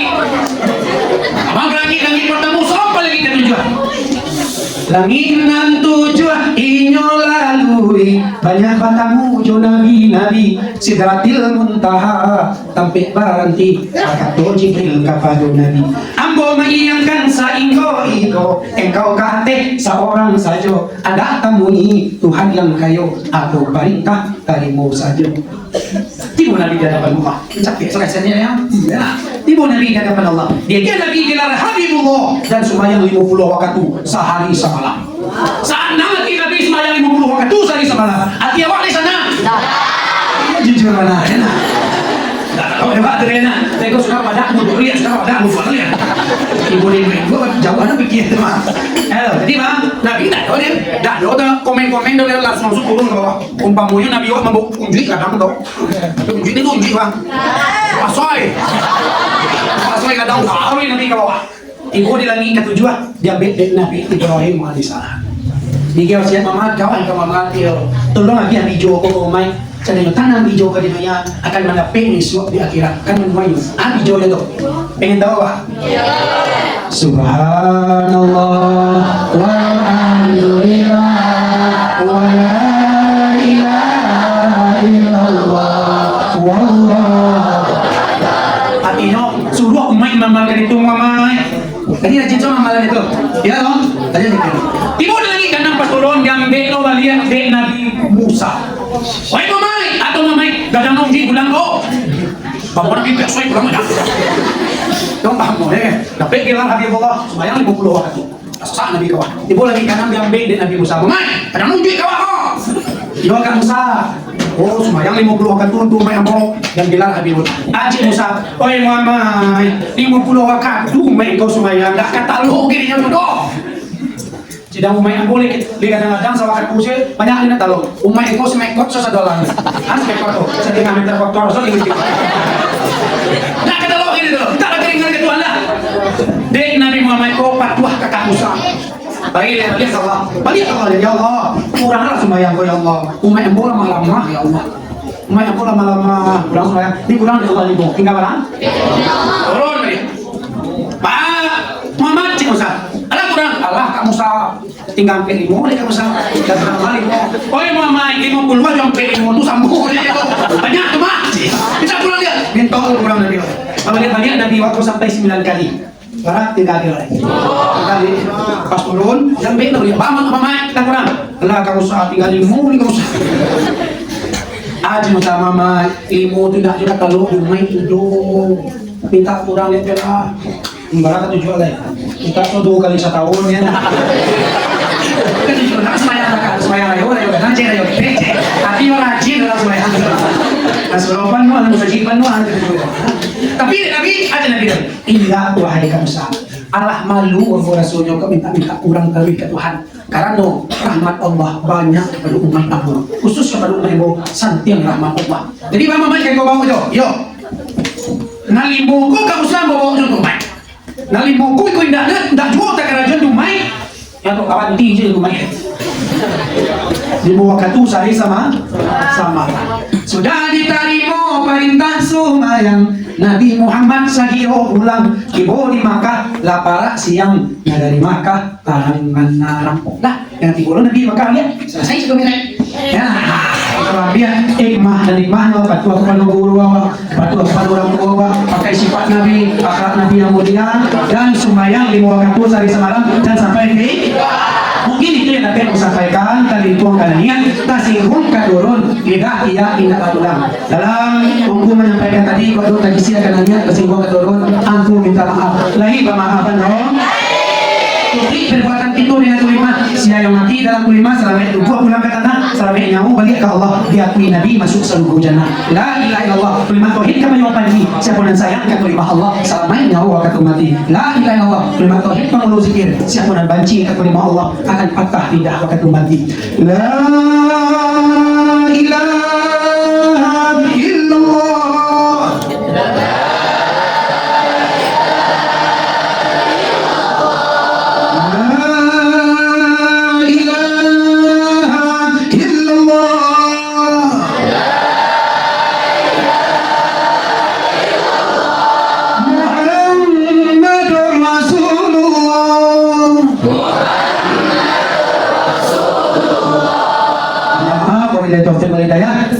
Abang kerangi pertama siapa lagi tujuan? Langit nan tujuan inyo lalui banyak batamu jo nabi sidratil muntaha tampik baranti kata Jibril kepada nabi ambo mengiangkan sainggo itu engkau kate seorang saja ada temui Tuhan yang kayo atau perintah darimu saja. Tiba nabi di hadapan Allah capek selesainya ya tiba nabi di hadapan Allah dia nabi gelar Habibullah dan semayang 50 waktu sehari semalam. Saat nanti Nabi semayang 50 waktu sehari semalam. Hati awak di sana? Jujur mana? Kalau hebat ternyata, saya suka pada muncul lihat, suka pada muncul lihat. Ibu ini gue jawabannya pikir mah. Jadi bang, Nabi tak tahu dia, dah ada komen-komen dia langsung masuk turun ke bawah. Umpamanya Nabi wah mampu unjuk kadang tu, unjuk itu unjuk bang. Pasoi kadang tahu Nabi ke bawah. Ibu di langit ketujuh dia bed Nabi Ibrahim alaihissalam. Dia siap mamat kawan ke mamat dia. Tolong lagi yang hijau kau main. Jadi tanam hijau ke dunia akan mendapat sesuatu di akhirat. Kan main hijau itu. Pengen tahu apa? Subhanallah walhamdulillah wa la ilaha illallah wallah. Artinya suruh main mamalkan itu mamai. Tadi rajin sama malam itu, ya dong? Tadi rajin. Tiba lagi karena pas turun yang beko balian bek Nabi Musa. Wahai mamai atau mamai, gadang nongji pulang kok. Bapak Nabi biasa pulang aja. Dong paham boleh? Tapi gelar Habibullah semayang 50 waktu. Asa Nabi kawan. Tiba lagi kanan yang bek Nabi Musa. Mamai, gadang nongji kawan kok. Iya kan Musa. Oh, semayang 50 waktu untuk main apa? Yang gelar Habibullah. Aji Musa, oi mamai, 50 waktu main kau semayang. Dah kata lu gini yang duduk. Sidang umay boleh lihat kadang-kadang sawakat kusir banyak ini talong. Umay kau semek kot $1. Semek kot tu, setengah meter kot harus lagi. Dah kata lu gini tu, tak lagi dengan ketuan lah. Dek Nabi Muhammad kau patuah kakak Musa. Balik Allah, ya Allah. Kuranglah sembahyang kau ya Allah. Umay yang bola malam ya Allah. Umay yang bola malam kurang sembahyang. Ini kurang di Allah ibu. Tinggal mana? Turun ni. Pak Muhammad cik Musa. Alah kurang. Allah Kak Musa. Tinggal pilih mu ni Kak Musa. Dan terang balik mu. Oi Muhammad 50 yang pilih mu tu sambung ni. Banyak tu mak. Bisa pulang dia. Bintang kurang Nabi. Balik Nabi waktu sampai 9 kali. Barat 3 kali lagi. Kali pas turun, yang baik nak bangun apa mai kita kurang. Lah kamu usah tinggal ilmu ni kamu usah. Aji macam mama ilmu tu dah juga kalau main hidup minta kurang lihat lah. Barat 7 lagi. Kita tu 2 kali setahun ya. Kan itu nak semaya ayo nanti ayo pece. Tapi orang rajin dalam semaya. Asropan mu anu sajiban mu anu. Tapi ada Nabi Indah wahai Musa. Allah malu wa rasulnya kau minta kurang kali ke Tuhan. Karena rahmat Allah banyak kepada umat Allah. Khusus kepada umat Allah santiang rahmat Allah. Jadi mama mai kau bawa yo. Nalimbu ko ka Musa bawa jo mai. Nalimbu ko indah jual tak kerajaan tu mai. Ya tu kawan ti je tu mai. Di bawah katu sari sama. Sudah diterima perintah sumayang Nabi Muhammad sagiro pulang Ibu di Makkah lapar siang ya dari Makkah tangan rampok lah yang tiba Nabi Makkah lihat selesai sudah beres ya kelebihan hikmah dan hikmahnya patuh kepada guru patuh kepada orang tua pakai sifat Nabi akhlak Nabi yang mulia dan sumayang di bawah katu sehari semalam dan sampai di mungkin itu yang akan sampaikan tadi tuangkan niat tasinggung kadurun tidak ulang dalam buku menyampaikan tadi waktu tadi silakan niat tasinggung kadurun aku minta maaf lagi pemaafan dong Tuti perbuatan itu dengan kelima siapa yang mati dalam kelima selama itu buah pulang ke tanah selama nyawa balik ke Allah diakui Nabi masuk surga jannah la ilaha illallah kelima tauhid kama yuqani siapa yang sayang ke kelima Allah selama nyawa akan mati la ilaha illallah kelima tauhid pengeluh zikir siapa yang benci ke kelima Allah akan patah lidah waktu mati la ilaha illallah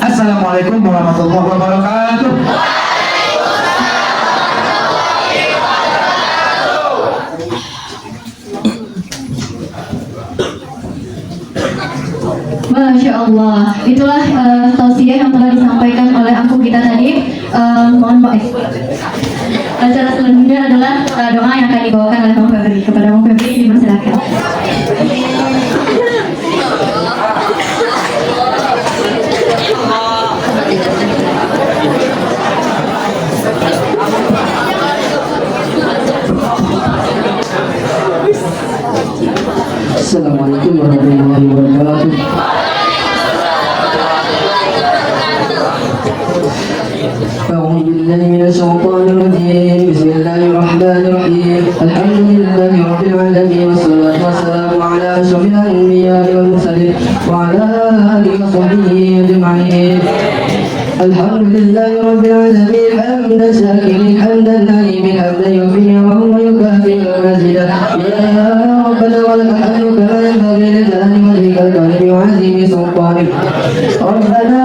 Assalamualaikum warahmatullahi wabarakatuh.
Masya Allah, itulah tausiah yang telah disampaikan oleh angkuh kita tadi. Mohon maaf. Acara selanjutnya adalah doa yang akan dibawakan oleh Bang Febri. Kepada Bang Febri dipersilakan.
Assalamualaikum warahmatullahi wabarakatuh. أعوذ بالله من الشيطان الرجيم. بسم الله الرحمن الرحيم. الحمد لله رب العالمين والصلاة والسلام على أشرف الأنبياء والمرسلين وعلى آله وصحبه أجمعين. الحمد لله رب العالمين حمدا شاكرين حمدا نعيما حمدا يوفي نعمه ويكافئ مزيدا. يا ربنا ولك الحمد كما ينبغي لجلال وجهك الكريم وعظيم سلطانك. ربنا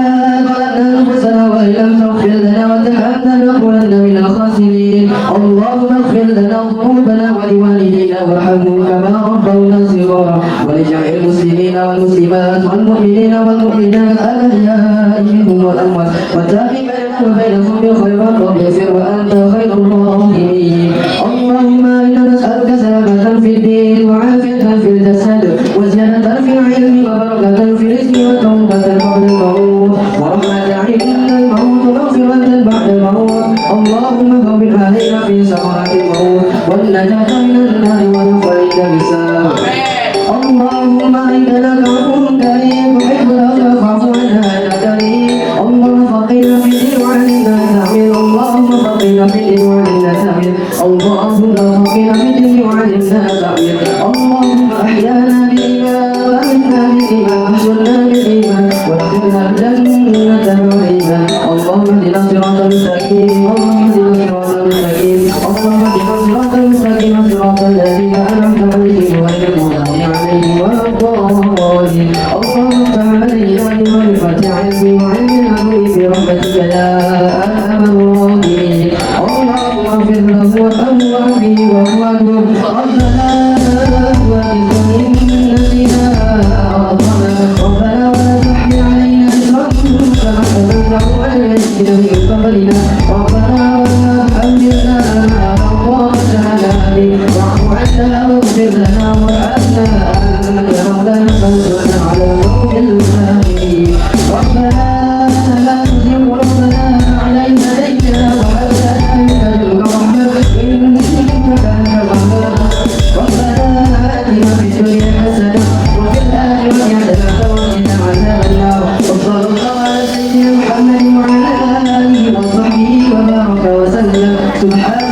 ظلمنا أنفسنا وإن لم تغفر لنا وترحمنا لنكونن من الخاسرين. اللهم اغفر لنا ذنوبنا ولوالدينا وارحمهم كما ربونا صغارا ولجميع المسلمين والمسلمات والمؤمنين والمؤمنات الأحياء منهم والأموات وتابع بيننا وبينهم بالخيرات رب اغفر وأنت خير الراحمين. اللهم إنا نسألك سلامة في الدين وعافية في الجسد وزيادة في العلم وبركة في الرزق وتوبة قبل الموت ورحمة عند الموت ومغفرة بعد الموت. اللهم هون علينا في سكرات الموت والنجاة من النار ودخولك بالسلام. اللهم إننا عفو كريم تحب العفو فاعف عنا يا كريم. اللهم فقنا في الدين وعلمنا تعمل. اللهم فقنا في الدين وعلمنا تعمل. اللهم فقنا في الدين وعلمنا تعمل. اللهم أحيانا بالإيمان وأمتنا بالإيمان واحشرنا بالإيمان وادخلنا الجنة بالإيمان. اللهم اهدنا الصراط المستقيم. اللهم اهدنا الصراط المستقيم. اللهم اهدنا الصراط المستقيم صراط الذين أنعمت عليهم غير المغضوب عليهم ولا الضالين. اللهم افتح علينا بمعرفة علم وعلم العلم برحمتك يا أرحم الراحمين. اللهم اغفر له وارحمه وعافه واعف عنه. ربنا لا تؤاخذنا إن نسينا أو أخطأنا. ربنا ولا تحمل علينا إصرا كما حملته على الذين من قبلنا. ربنا ولا تحملنا ما لا طاقة لنا به واعف عنا واغفر لنا وارحمنا أنت مولانا فانصرنا على القوم الكافرين. ربنا لا تزغ قلوبنا بعد إذ هديتنا وهب لنا من لدنك رحمة إنك أنت الوهاب. ربنا آتنا في الدنيا حسنة وفي الآخرة حسنة وقنا عذاب النار. وصلى الله على سيدنا محمد وعلى آله وصحبه وبارك وسلم. سبحان